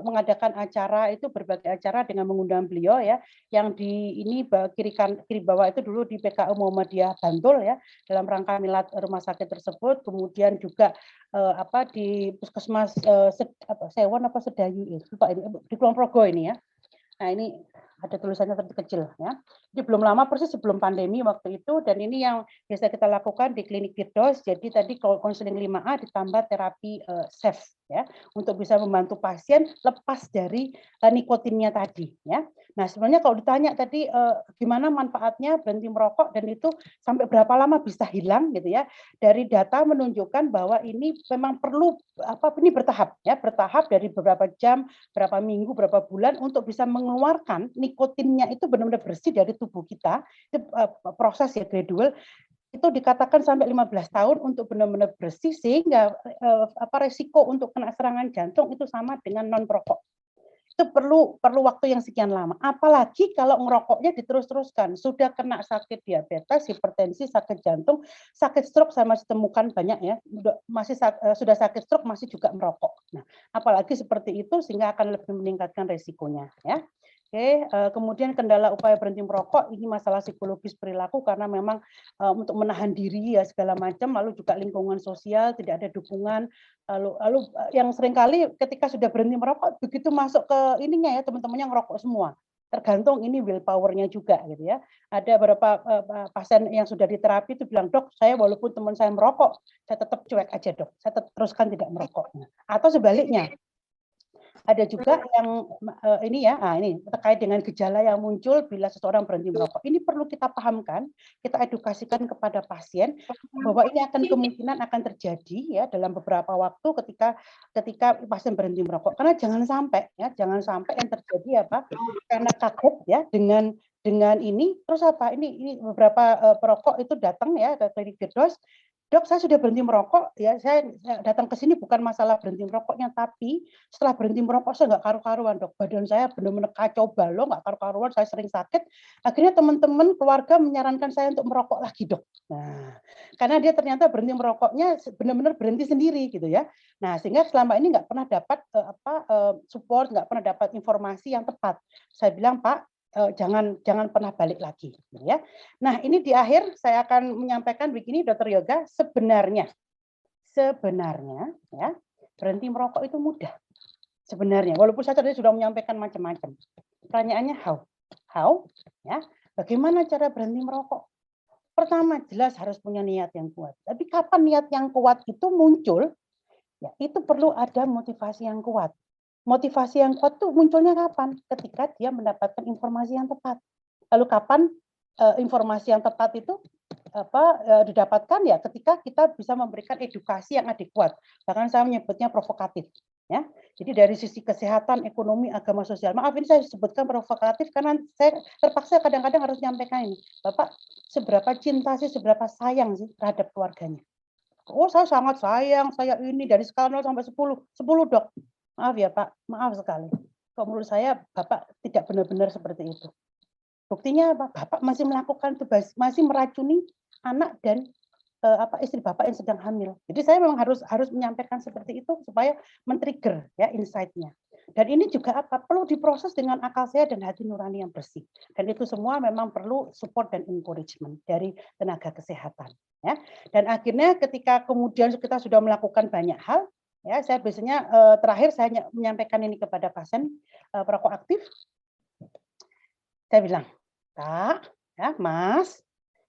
Speaker 1: mengadakan acara itu, berbagai acara dengan mengundang beliau ya. Yang di ini kiri bawah itu dulu di PKU Muhammadiyah Bantul ya, dalam rangka milad rumah sakit tersebut, kemudian juga di Puskesmas Sewon Sedayu lupa ini, di Kulon Progo ini ya. Nah, ini ada tulisannya kecil ya. Jadi belum lama persis sebelum pandemi waktu itu, dan ini yang biasa kita lakukan di klinik Firdaus. Jadi tadi konseling 5A ditambah terapi SAFE ya, untuk bisa membantu pasien lepas dari nikotinnya tadi ya. Nah, sebenarnya kalau ditanya tadi gimana manfaatnya berhenti merokok dan itu sampai berapa lama bisa hilang gitu ya. Dari data menunjukkan bahwa ini memang perlu ini bertahap ya, bertahap dari beberapa jam, berapa minggu, berapa bulan untuk bisa mengeluarkan nikotinnya itu benar-benar bersih dari tubuh kita. Itu proses ya gradual. Itu dikatakan sampai 15 tahun untuk benar-benar bersih, sehingga resiko untuk kena serangan jantung itu sama dengan non perokok. Itu perlu waktu yang sekian lama. Apalagi kalau ngerokoknya diterus-teruskan, sudah kena sakit diabetes, hipertensi, sakit jantung, sakit stroke saya masih temukan banyak ya, sudah sakit stroke masih juga merokok. Nah, apalagi seperti itu sehingga akan lebih meningkatkan resikonya ya. Oke, kemudian kendala upaya berhenti merokok, ini masalah psikologis perilaku karena memang untuk menahan diri ya segala macam, lalu juga lingkungan sosial tidak ada dukungan, lalu yang seringkali ketika sudah berhenti merokok begitu masuk ke ininya ya, teman-temannya ngerokok semua. Tergantung ini willpower-nya juga gitu ya. Ada beberapa pasien yang sudah diterapi itu bilang, "Dok, saya walaupun teman saya merokok, saya tetap cuek aja, Dok. Saya teruskan tidak merokok." Atau sebaliknya, ada juga yang ini ya, ini terkait dengan gejala yang muncul bila seseorang berhenti merokok. Ini perlu kita pahamkan, kita edukasikan kepada pasien bahwa ini kemungkinan akan terjadi ya dalam beberapa waktu ketika pasien berhenti merokok. Karena jangan sampai yang terjadi karena kaget ya dengan ini, terus ini beberapa perokok itu datang ya ke klinik Firdaus. "Dok, saya sudah berhenti merokok ya, saya datang ke sini bukan masalah berhenti merokoknya, tapi setelah berhenti merokok saya nggak karu-karuan, Dok. Badan saya benar-benar kacau balau, nggak karu-karuan, saya sering sakit. Akhirnya teman-teman keluarga menyarankan saya untuk merokok lagi, Dok." Nah, karena dia ternyata berhenti merokoknya benar-benar berhenti sendiri gitu ya. Nah, sehingga selama ini nggak pernah dapat support, nggak pernah dapat informasi yang tepat. Saya bilang, "Pak, jangan pernah balik lagi," gitu ya. Nah, ini di akhir saya akan menyampaikan begini, Dokter Yoga, sebenarnya ya, berhenti merokok itu mudah. Sebenarnya, walaupun saya tadi sudah menyampaikan macam-macam. Pertanyaannya how ya, bagaimana cara berhenti merokok? Pertama, jelas harus punya niat yang kuat. Tapi kapan niat yang kuat itu muncul? ya itu perlu ada motivasi yang kuat. Motivasi yang kuat tuh munculnya kapan? Ketika dia mendapatkan informasi yang tepat. Lalu kapan informasi yang tepat itu didapatkan ya ketika kita bisa memberikan edukasi yang adekuat. Bahkan saya menyebutnya provokatif. Ya, jadi dari sisi kesehatan, ekonomi, agama, sosial. Maaf ini saya sebutkan provokatif karena saya terpaksa kadang-kadang harus menyampaikan ini. Bapak seberapa cinta sih, seberapa sayang sih terhadap keluarganya? Oh saya sangat sayang, saya ini dari skala 0 sampai 10, 10 Dok. Maaf ya Pak, maaf sekali. Kalau menurut saya Bapak tidak benar-benar seperti itu. Buktinya apa? Bapak masih melakukan itu, masih meracuni anak dan istri Bapak yang sedang hamil. Jadi saya memang harus menyampaikan seperti itu supaya men-trigger ya insight-nya. Dan ini juga apa? Perlu diproses dengan akal sehat dan hati nurani yang bersih. Dan itu semua memang perlu support dan encouragement dari tenaga kesehatan. Ya. Dan akhirnya ketika kemudian kita sudah melakukan banyak hal, ya saya biasanya terakhir saya menyampaikan ini kepada pasien perokok aktif. Saya bilang, Kak, ya Mas,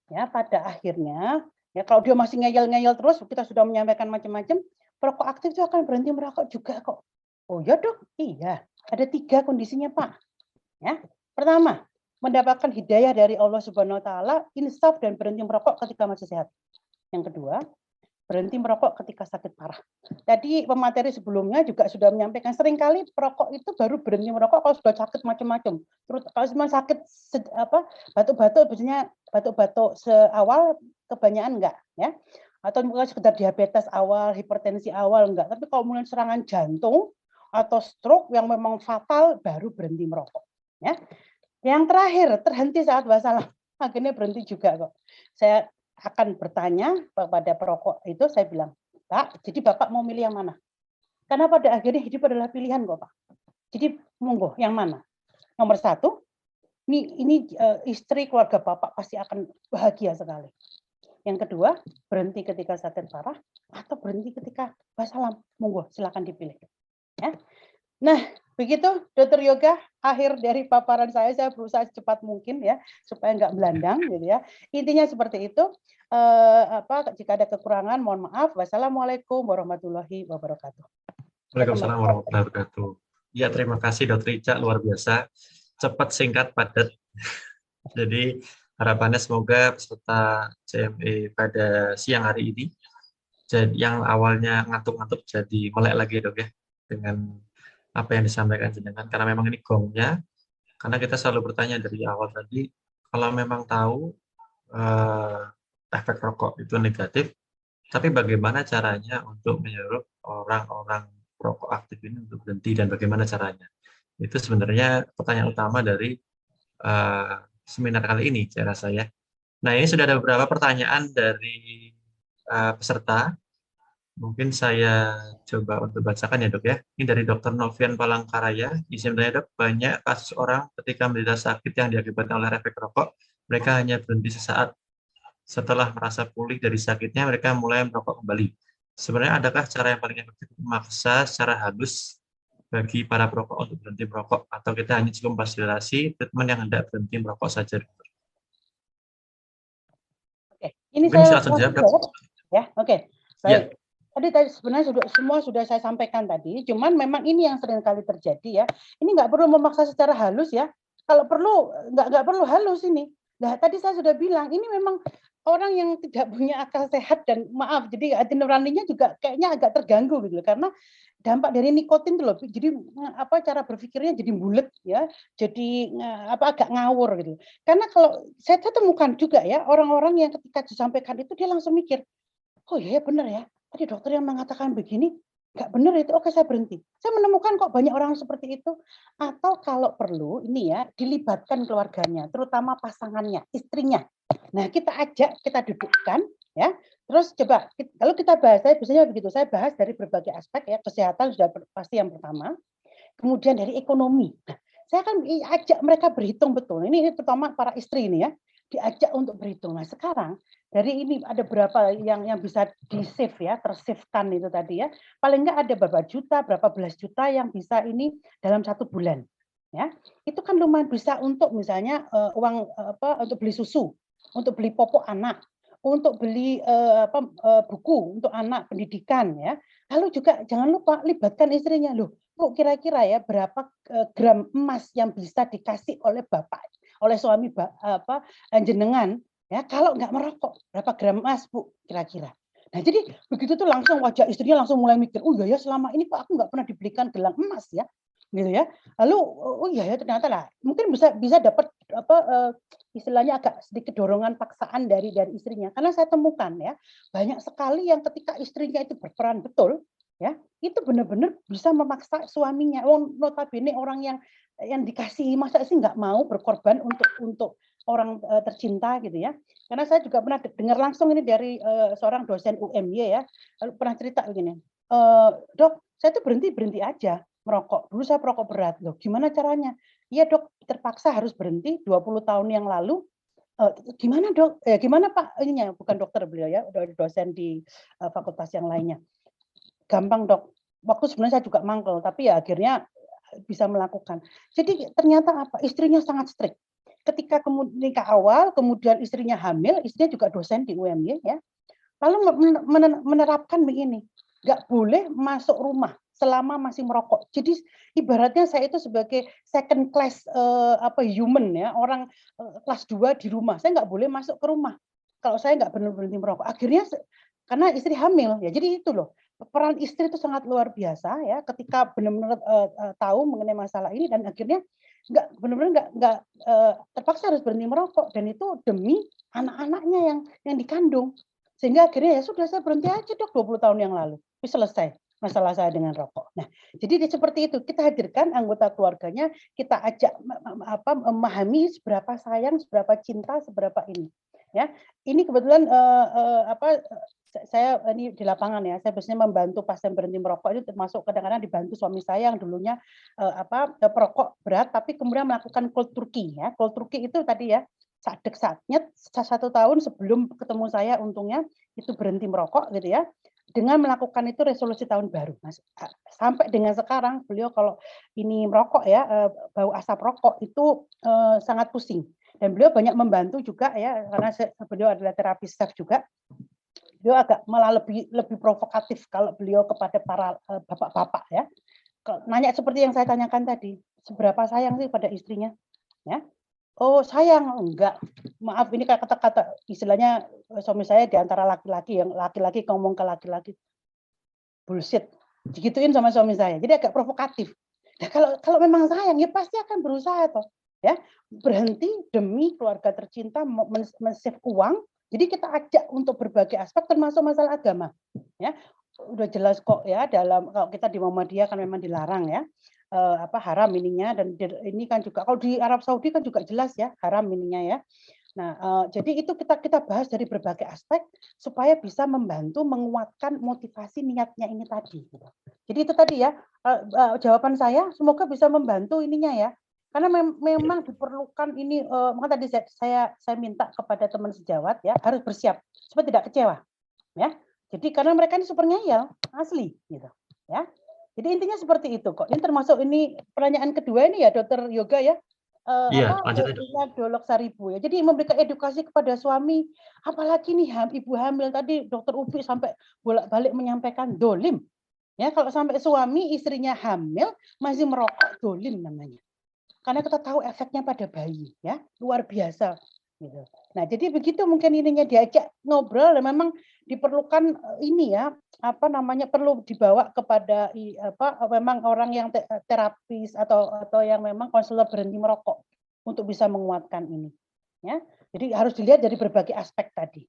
Speaker 1: ya pada akhirnya ya kalau dia masih ngeyel-ngeyel terus, kita sudah menyampaikan macam-macam, perokok aktif itu akan berhenti merokok juga kok. Oh ya Dok, iya. Ada 3 kondisinya Pak. Ya, pertama, mendapatkan hidayah dari Allah Subhanahu Wa Taala, insaf dan berhenti merokok ketika masih sehat. Yang kedua, berhenti merokok ketika sakit parah. Tadi pemateri sebelumnya juga sudah menyampaikan seringkali perokok itu baru berhenti merokok kalau sudah sakit macam-macam. Terus kalau cuma sakit batuk-batuk biasanya batuk-batuk seawal kebanyakan enggak ya. Atau mungkin sekedar diabetes awal, hipertensi awal enggak. Tapi kalau mulai serangan jantung atau stroke yang memang fatal baru berhenti merokok ya. Yang terakhir terhenti saat wassalam. Akhirnya berhenti juga kok. Saya akan bertanya kepada perokok itu, saya bilang, Pak, jadi Bapak mau milih yang mana? Karena pada akhirnya hidup adalah pilihan kok Pak. Jadi monggo yang mana? Nomor 1, ini istri keluarga Bapak pasti akan bahagia sekali. Yang kedua, berhenti ketika sakit parah atau berhenti ketika wassalam. Monggo silakan dipilih. Ya. Nah, begitu Dokter Yoga, akhir dari paparan saya berusaha secepat mungkin ya supaya nggak belandang gitu ya. Intinya seperti itu. Jika ada kekurangan mohon maaf. Wassalamualaikum warahmatullahi wabarakatuh.
Speaker 2: Waalaikumsalam warahmatullahi wabarakatuh. Ya, terima kasih Dokter Ica, luar biasa. Cepat, singkat, padat. Jadi harapannya semoga peserta CME pada siang hari ini yang awalnya ngantuk-ngantuk jadi melek lagi Dok ya dengan apa yang disampaikan jenengan, karena memang ini gongnya, karena kita selalu bertanya dari awal tadi, kalau memang tahu efek rokok itu negatif, tapi bagaimana caranya untuk menyuruh orang-orang rokok aktif ini untuk berhenti dan bagaimana caranya? Itu sebenarnya pertanyaan utama dari seminar kali ini, saya rasa ya. Nah, ini sudah ada beberapa pertanyaan dari peserta. Mungkin saya coba untuk bacakan ya Dok ya. Ini dari Dr. Novian Palangkaraya. Izin bertanya Dok, banyak kasus orang ketika menderita sakit yang diakibatkan oleh efek rokok, mereka hanya berhenti sesaat. Setelah merasa pulih dari sakitnya, mereka mulai merokok kembali. Sebenarnya adakah cara yang paling efektif memaksa secara halus bagi para perokok untuk berhenti merokok? Atau kita hanya cukup memfasilitasi treatment yang hendak berhenti merokok saja?
Speaker 1: Oke, ini
Speaker 2: mungkin
Speaker 1: saya
Speaker 2: langsung jawab Dok.
Speaker 1: Ya, oke.
Speaker 2: Ya.
Speaker 1: Tadi sebenarnya semua sudah saya sampaikan tadi, cuman memang ini yang sering kali terjadi ya. Ini nggak perlu memaksa secara halus ya. Kalau perlu nggak perlu halus ini. Nah tadi saya sudah bilang ini memang orang yang tidak punya akal sehat dan maaf, jadi hati nuraninya juga kayaknya agak terganggu gitu karena dampak dari nikotin tuh loh. Jadi cara berpikirnya jadi bulet ya, jadi agak ngawur gitu. Karena kalau saya temukan juga ya orang-orang yang ketika disampaikan itu dia langsung mikir, oh iya benar ya. Tadi dokter yang mengatakan begini, nggak benar itu, oke saya berhenti. Saya menemukan kok banyak orang seperti itu. Atau kalau perlu ini ya, dilibatkan keluarganya, terutama pasangannya, istrinya. Nah kita ajak, kita dudukkan, ya. Terus coba, kalau kita bahas, saya biasanya begitu, saya bahas dari berbagai aspek ya, kesehatan sudah pasti yang pertama, kemudian dari ekonomi. Nah, saya akan ajak mereka berhitung betul. Ini terutama para istri ini ya, diajak untuk berhitung. Nah sekarang dari ini ada berapa yang bisa di-save ya, ter-save-kan itu tadi ya. Paling enggak ada berapa juta, berapa belas juta yang bisa ini dalam 1 bulan. Ya. Itu kan lumayan bisa untuk misalnya uang untuk beli susu, untuk beli popok anak, untuk beli buku untuk anak pendidikan ya, Lalu juga jangan lupa libatkan istrinya. Loh, Bu, kira-kira ya berapa gram emas yang bisa dikasih oleh bapak, oleh suami jenengan ya kalau nggak merokok, berapa gram emas, Bu, kira-kira. Nah, jadi begitu tuh langsung wajah istrinya langsung mulai mikir, oh iya ya selama ini kok aku nggak pernah dibelikan gelang emas ya, gitu ya. Lalu oh iya ya ternyata lah, mungkin bisa dapat istilahnya agak sedikit dorongan paksaan dari istrinya. Karena saya temukan ya, banyak sekali yang ketika istrinya itu berperan betul, ya itu benar-benar bisa memaksa suaminya. Notabene orang yang dikasihi, masa sih nggak mau berkorban untuk orang tercinta gitu ya. Karena saya juga pernah dengar langsung ini dari seorang dosen UMY ya, lalu pernah cerita begini, dok, saya tuh berhenti aja merokok. Dulu saya perokok berat, loh gimana caranya? Iya dok, terpaksa harus berhenti 20 tahun yang lalu. Gimana dok? Gimana Pak? Ininya bukan dokter beliau ya, dosen di fakultas yang lainnya. Gampang dok. Waktu sebenarnya saya juga mangkel, tapi ya akhirnya bisa melakukan. Jadi ternyata apa? Istrinya sangat strict. Ketika nikah awal, kemudian istrinya hamil, istrinya juga dosen di UMY ya. Lalu menerapkan begini, nggak boleh masuk rumah selama masih merokok. Jadi ibaratnya saya itu sebagai second class human ya, orang kelas 2 di rumah. Saya nggak boleh masuk ke rumah kalau saya nggak berhenti merokok. Akhirnya karena istri hamil ya, jadi itu loh. Peran istri itu sangat luar biasa ya, ketika benar-benar tahu mengenai masalah ini dan akhirnya benar-benar nggak terpaksa harus berhenti merokok dan itu demi anak-anaknya yang dikandung. Sehingga akhirnya ya sudah saya berhenti aja dok 20 tahun yang lalu. Selesai masalah saya dengan rokok. Nah, jadi seperti itu kita hadirkan anggota keluarganya, kita ajak memahami seberapa sayang, seberapa cinta, seberapa ini. Ya, ini kebetulan saya ini di lapangan ya, saya biasanya membantu pasien berhenti merokok itu termasuk kadang-kadang dibantu suami saya yang dulunya perokok berat tapi kemudian melakukan cold turkey ya. Cold turkey itu tadi ya, saat-saatnya 1 tahun sebelum ketemu saya untungnya itu berhenti merokok gitu ya. Dengan melakukan itu resolusi tahun baru, Mas. Sampai dengan sekarang beliau kalau ini merokok ya, bau asap rokok itu sangat pusing. Dan beliau banyak membantu juga ya karena beliau adalah terapis self juga. Beliau agak malah lebih provokatif kalau beliau kepada para bapak-bapak ya. Nanya seperti yang saya tanyakan tadi, seberapa sayang sih pada istrinya? Ya. Oh sayang, enggak. Maaf ini kata-kata istilahnya suami saya di antara laki-laki yang laki-laki ngomong ke laki-laki, bullshit, digituin sama suami saya. Jadi agak provokatif. Nah, kalau memang sayang ya pasti akan berusaha toh, ya. Berhenti demi keluarga tercinta men-save uang. Jadi kita ajak untuk berbagai aspek termasuk masalah agama, ya. Udah jelas kok ya dalam kalau kita di Muhammadiyah kan memang dilarang ya. Haram ininya dan ini kan juga kalau di Arab Saudi kan juga jelas ya haram ininya ya. Nah, jadi itu kita bahas dari berbagai aspek supaya bisa membantu menguatkan motivasi niatnya ini tadi. Gitu. Jadi itu tadi ya jawaban saya. Semoga bisa membantu ininya ya. Karena memang diperlukan ini. Maka tadi saya minta kepada teman sejawat ya harus bersiap supaya tidak kecewa. Ya, jadi karena mereka ini super ngeyel asli, gitu. Ya. Jadi intinya seperti itu kok. Ini termasuk ini pertanyaan kedua ini ya, Dokter Yoga ya.
Speaker 2: Iya, lanjut aja.
Speaker 1: Dolok Saribu ya. Jadi memberikan edukasi kepada suami, apalagi nih ibu hamil tadi Dokter Upi sampai bolak-balik menyampaikan dolim. Ya, kalau sampai suami istrinya hamil masih merokok, dolim namanya. Karena kita tahu efeknya pada bayi ya, luar biasa gitu. Nah, jadi begitu mungkin ininya diajak ngobrol dan memang diperlukan ini ya, perlu dibawa kepada memang orang yang terapis atau yang memang konselor berhenti merokok untuk bisa menguatkan ini. Ya. Jadi harus dilihat dari berbagai aspek tadi.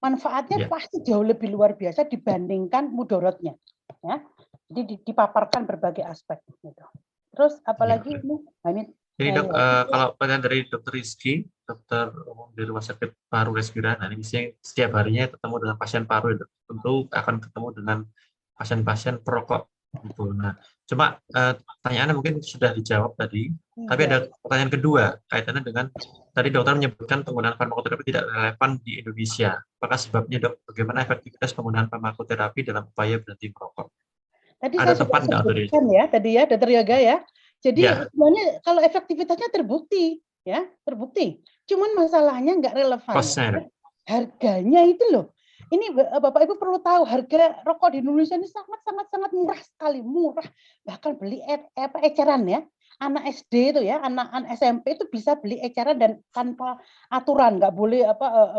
Speaker 1: Manfaatnya pasti jauh lebih luar biasa dibandingkan mudorotnya. Ya. Jadi dipaparkan berbagai aspek gitu. Terus apalagi ini? Nah,
Speaker 2: ini dok, kalau pertanyaan dari Dokter Rizky, dokter umum di Rumah Sakit Paru Respira, nah ini setiap harinya ketemu dengan pasien paru, dok. Tentu akan ketemu dengan pasien-pasien perokok. Gitu. Nah, cuma pertanyaannya mungkin sudah dijawab tadi, tapi ada pertanyaan kedua kaitannya dengan tadi dokter menyebutkan penggunaan farmakoterapi tidak relevan di Indonesia. Apakah sebabnya dok? Bagaimana efektivitas penggunaan farmakoterapi dalam upaya berhenti merokok?
Speaker 1: Tadi
Speaker 2: ada
Speaker 1: saya
Speaker 2: tempat nggak
Speaker 1: ya tadi ya Dokter Yoga ya. Jadi sebenarnya kalau efektivitasnya terbukti ya, terbukti. Cuman masalahnya nggak relevan.
Speaker 2: Kosnya.
Speaker 1: Harganya itu loh. Ini Bapak Ibu perlu tahu harga rokok di Indonesia ini sangat murah sekali, murah. Bahkan beli eceran ya. Anak SD itu ya, anak SMP itu bisa beli eceran dan tanpa aturan, nggak boleh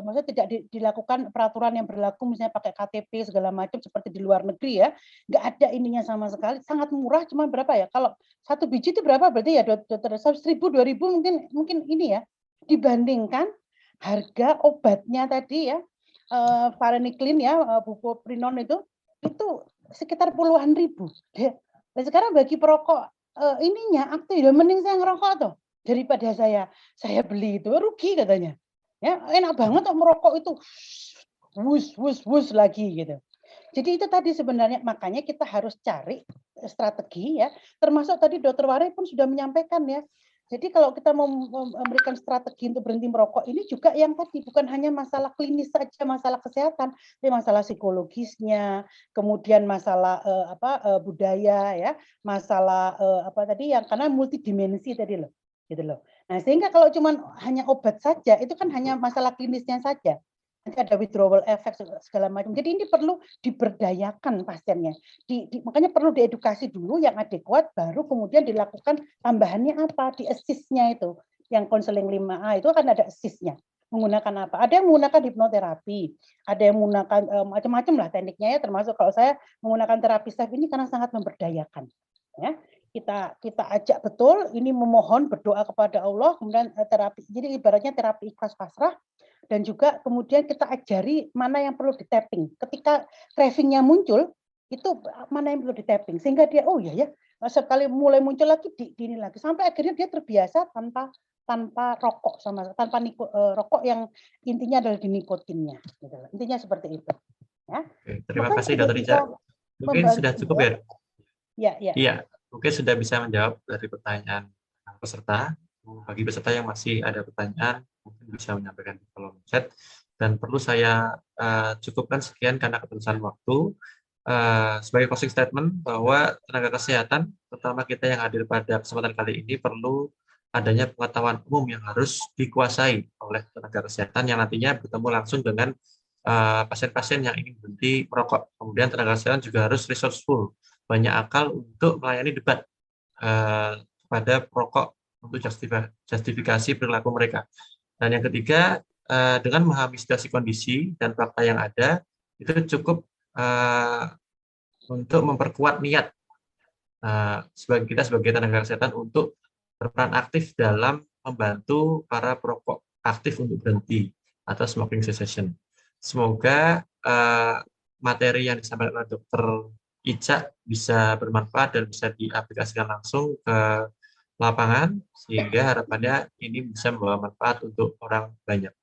Speaker 1: maksudnya tidak dilakukan peraturan yang berlaku misalnya pakai KTP segala macam seperti di luar negeri ya. Nggak ada ininya sama sekali, sangat murah, cuma berapa ya? Kalau satu biji itu berapa berarti ya dokter? 1.000, 2.000 mungkin ini ya. Dibandingkan harga obatnya tadi ya, varenicline ya, bupropion itu sekitar puluhan ribu. Dan sekarang bagi perokok ininya aktif, ya mending saya ngerokok tuh daripada saya beli itu rugi katanya. Ya enak banget kok merokok itu wus lagi gitu. Jadi itu tadi sebenarnya makanya kita harus cari strategi ya. Termasuk tadi Dokter Wari pun sudah menyampaikan ya. Jadi kalau kita mau memberikan strategi untuk berhenti merokok ini juga yang tadi bukan hanya masalah klinis saja, masalah kesehatan, tapi masalah psikologisnya, kemudian masalah budaya ya, masalah apa tadi yang karena multidimensi tadi loh, gitu loh. Nah sehingga kalau cuma hanya obat saja itu kan hanya masalah klinisnya saja. Nanti ada withdrawal effect segala macam. Jadi ini perlu diberdayakan pasiennya. Makanya perlu diedukasi dulu yang adekuat, baru kemudian dilakukan tambahannya apa, di assist-nya itu. Yang konseling 5A itu kan ada assist-nya. Menggunakan apa? Ada yang menggunakan hipnoterapi, ada yang menggunakan macam-macam lah tekniknya ya, termasuk kalau saya menggunakan terapi step ini karena sangat memberdayakan. Ya. Kita ajak betul, ini memohon berdoa kepada Allah, kemudian terapi. Jadi ibaratnya terapi ikhlas pasrah, dan juga kemudian kita ajari mana yang perlu di-tapping. Ketika craving-nya muncul, itu mana yang perlu di-tapping. Sehingga dia, oh iya ya, sekali mulai muncul lagi, di ini lagi. Sampai akhirnya dia terbiasa tanpa rokok, tanpa rokok yang intinya adalah di nikotinnya. Gitu. Intinya seperti itu. Ya.
Speaker 2: Oke, terima kasih Dr. Ica. Mungkin sudah cukup ya? Iya, mungkin sudah bisa menjawab dari pertanyaan peserta. Bagi peserta yang masih ada pertanyaan, mungkin bisa menyampaikan di kolom chat. Dan perlu saya cukupkan sekian karena keterbatasan waktu. Sebagai closing statement bahwa tenaga kesehatan, terutama kita yang hadir pada kesempatan kali ini, perlu adanya pengetahuan umum yang harus dikuasai oleh tenaga kesehatan yang nantinya bertemu langsung dengan pasien-pasien yang ingin berhenti merokok. Kemudian tenaga kesehatan juga harus resourceful, banyak akal untuk melayani debat pada perokok untuk justifikasi perilaku mereka. Dan yang ketiga, dengan memahami situasi kondisi dan fakta yang ada, itu cukup untuk memperkuat niat kita sebagai tenaga kesehatan untuk berperan aktif dalam membantu para perokok aktif untuk berhenti atau smoking cessation. Semoga materi yang disampaikan oleh Dr. Ica bisa bermanfaat dan bisa diaplikasikan langsung ke lapangan, sehingga harapannya ini bisa membawa manfaat untuk orang banyak.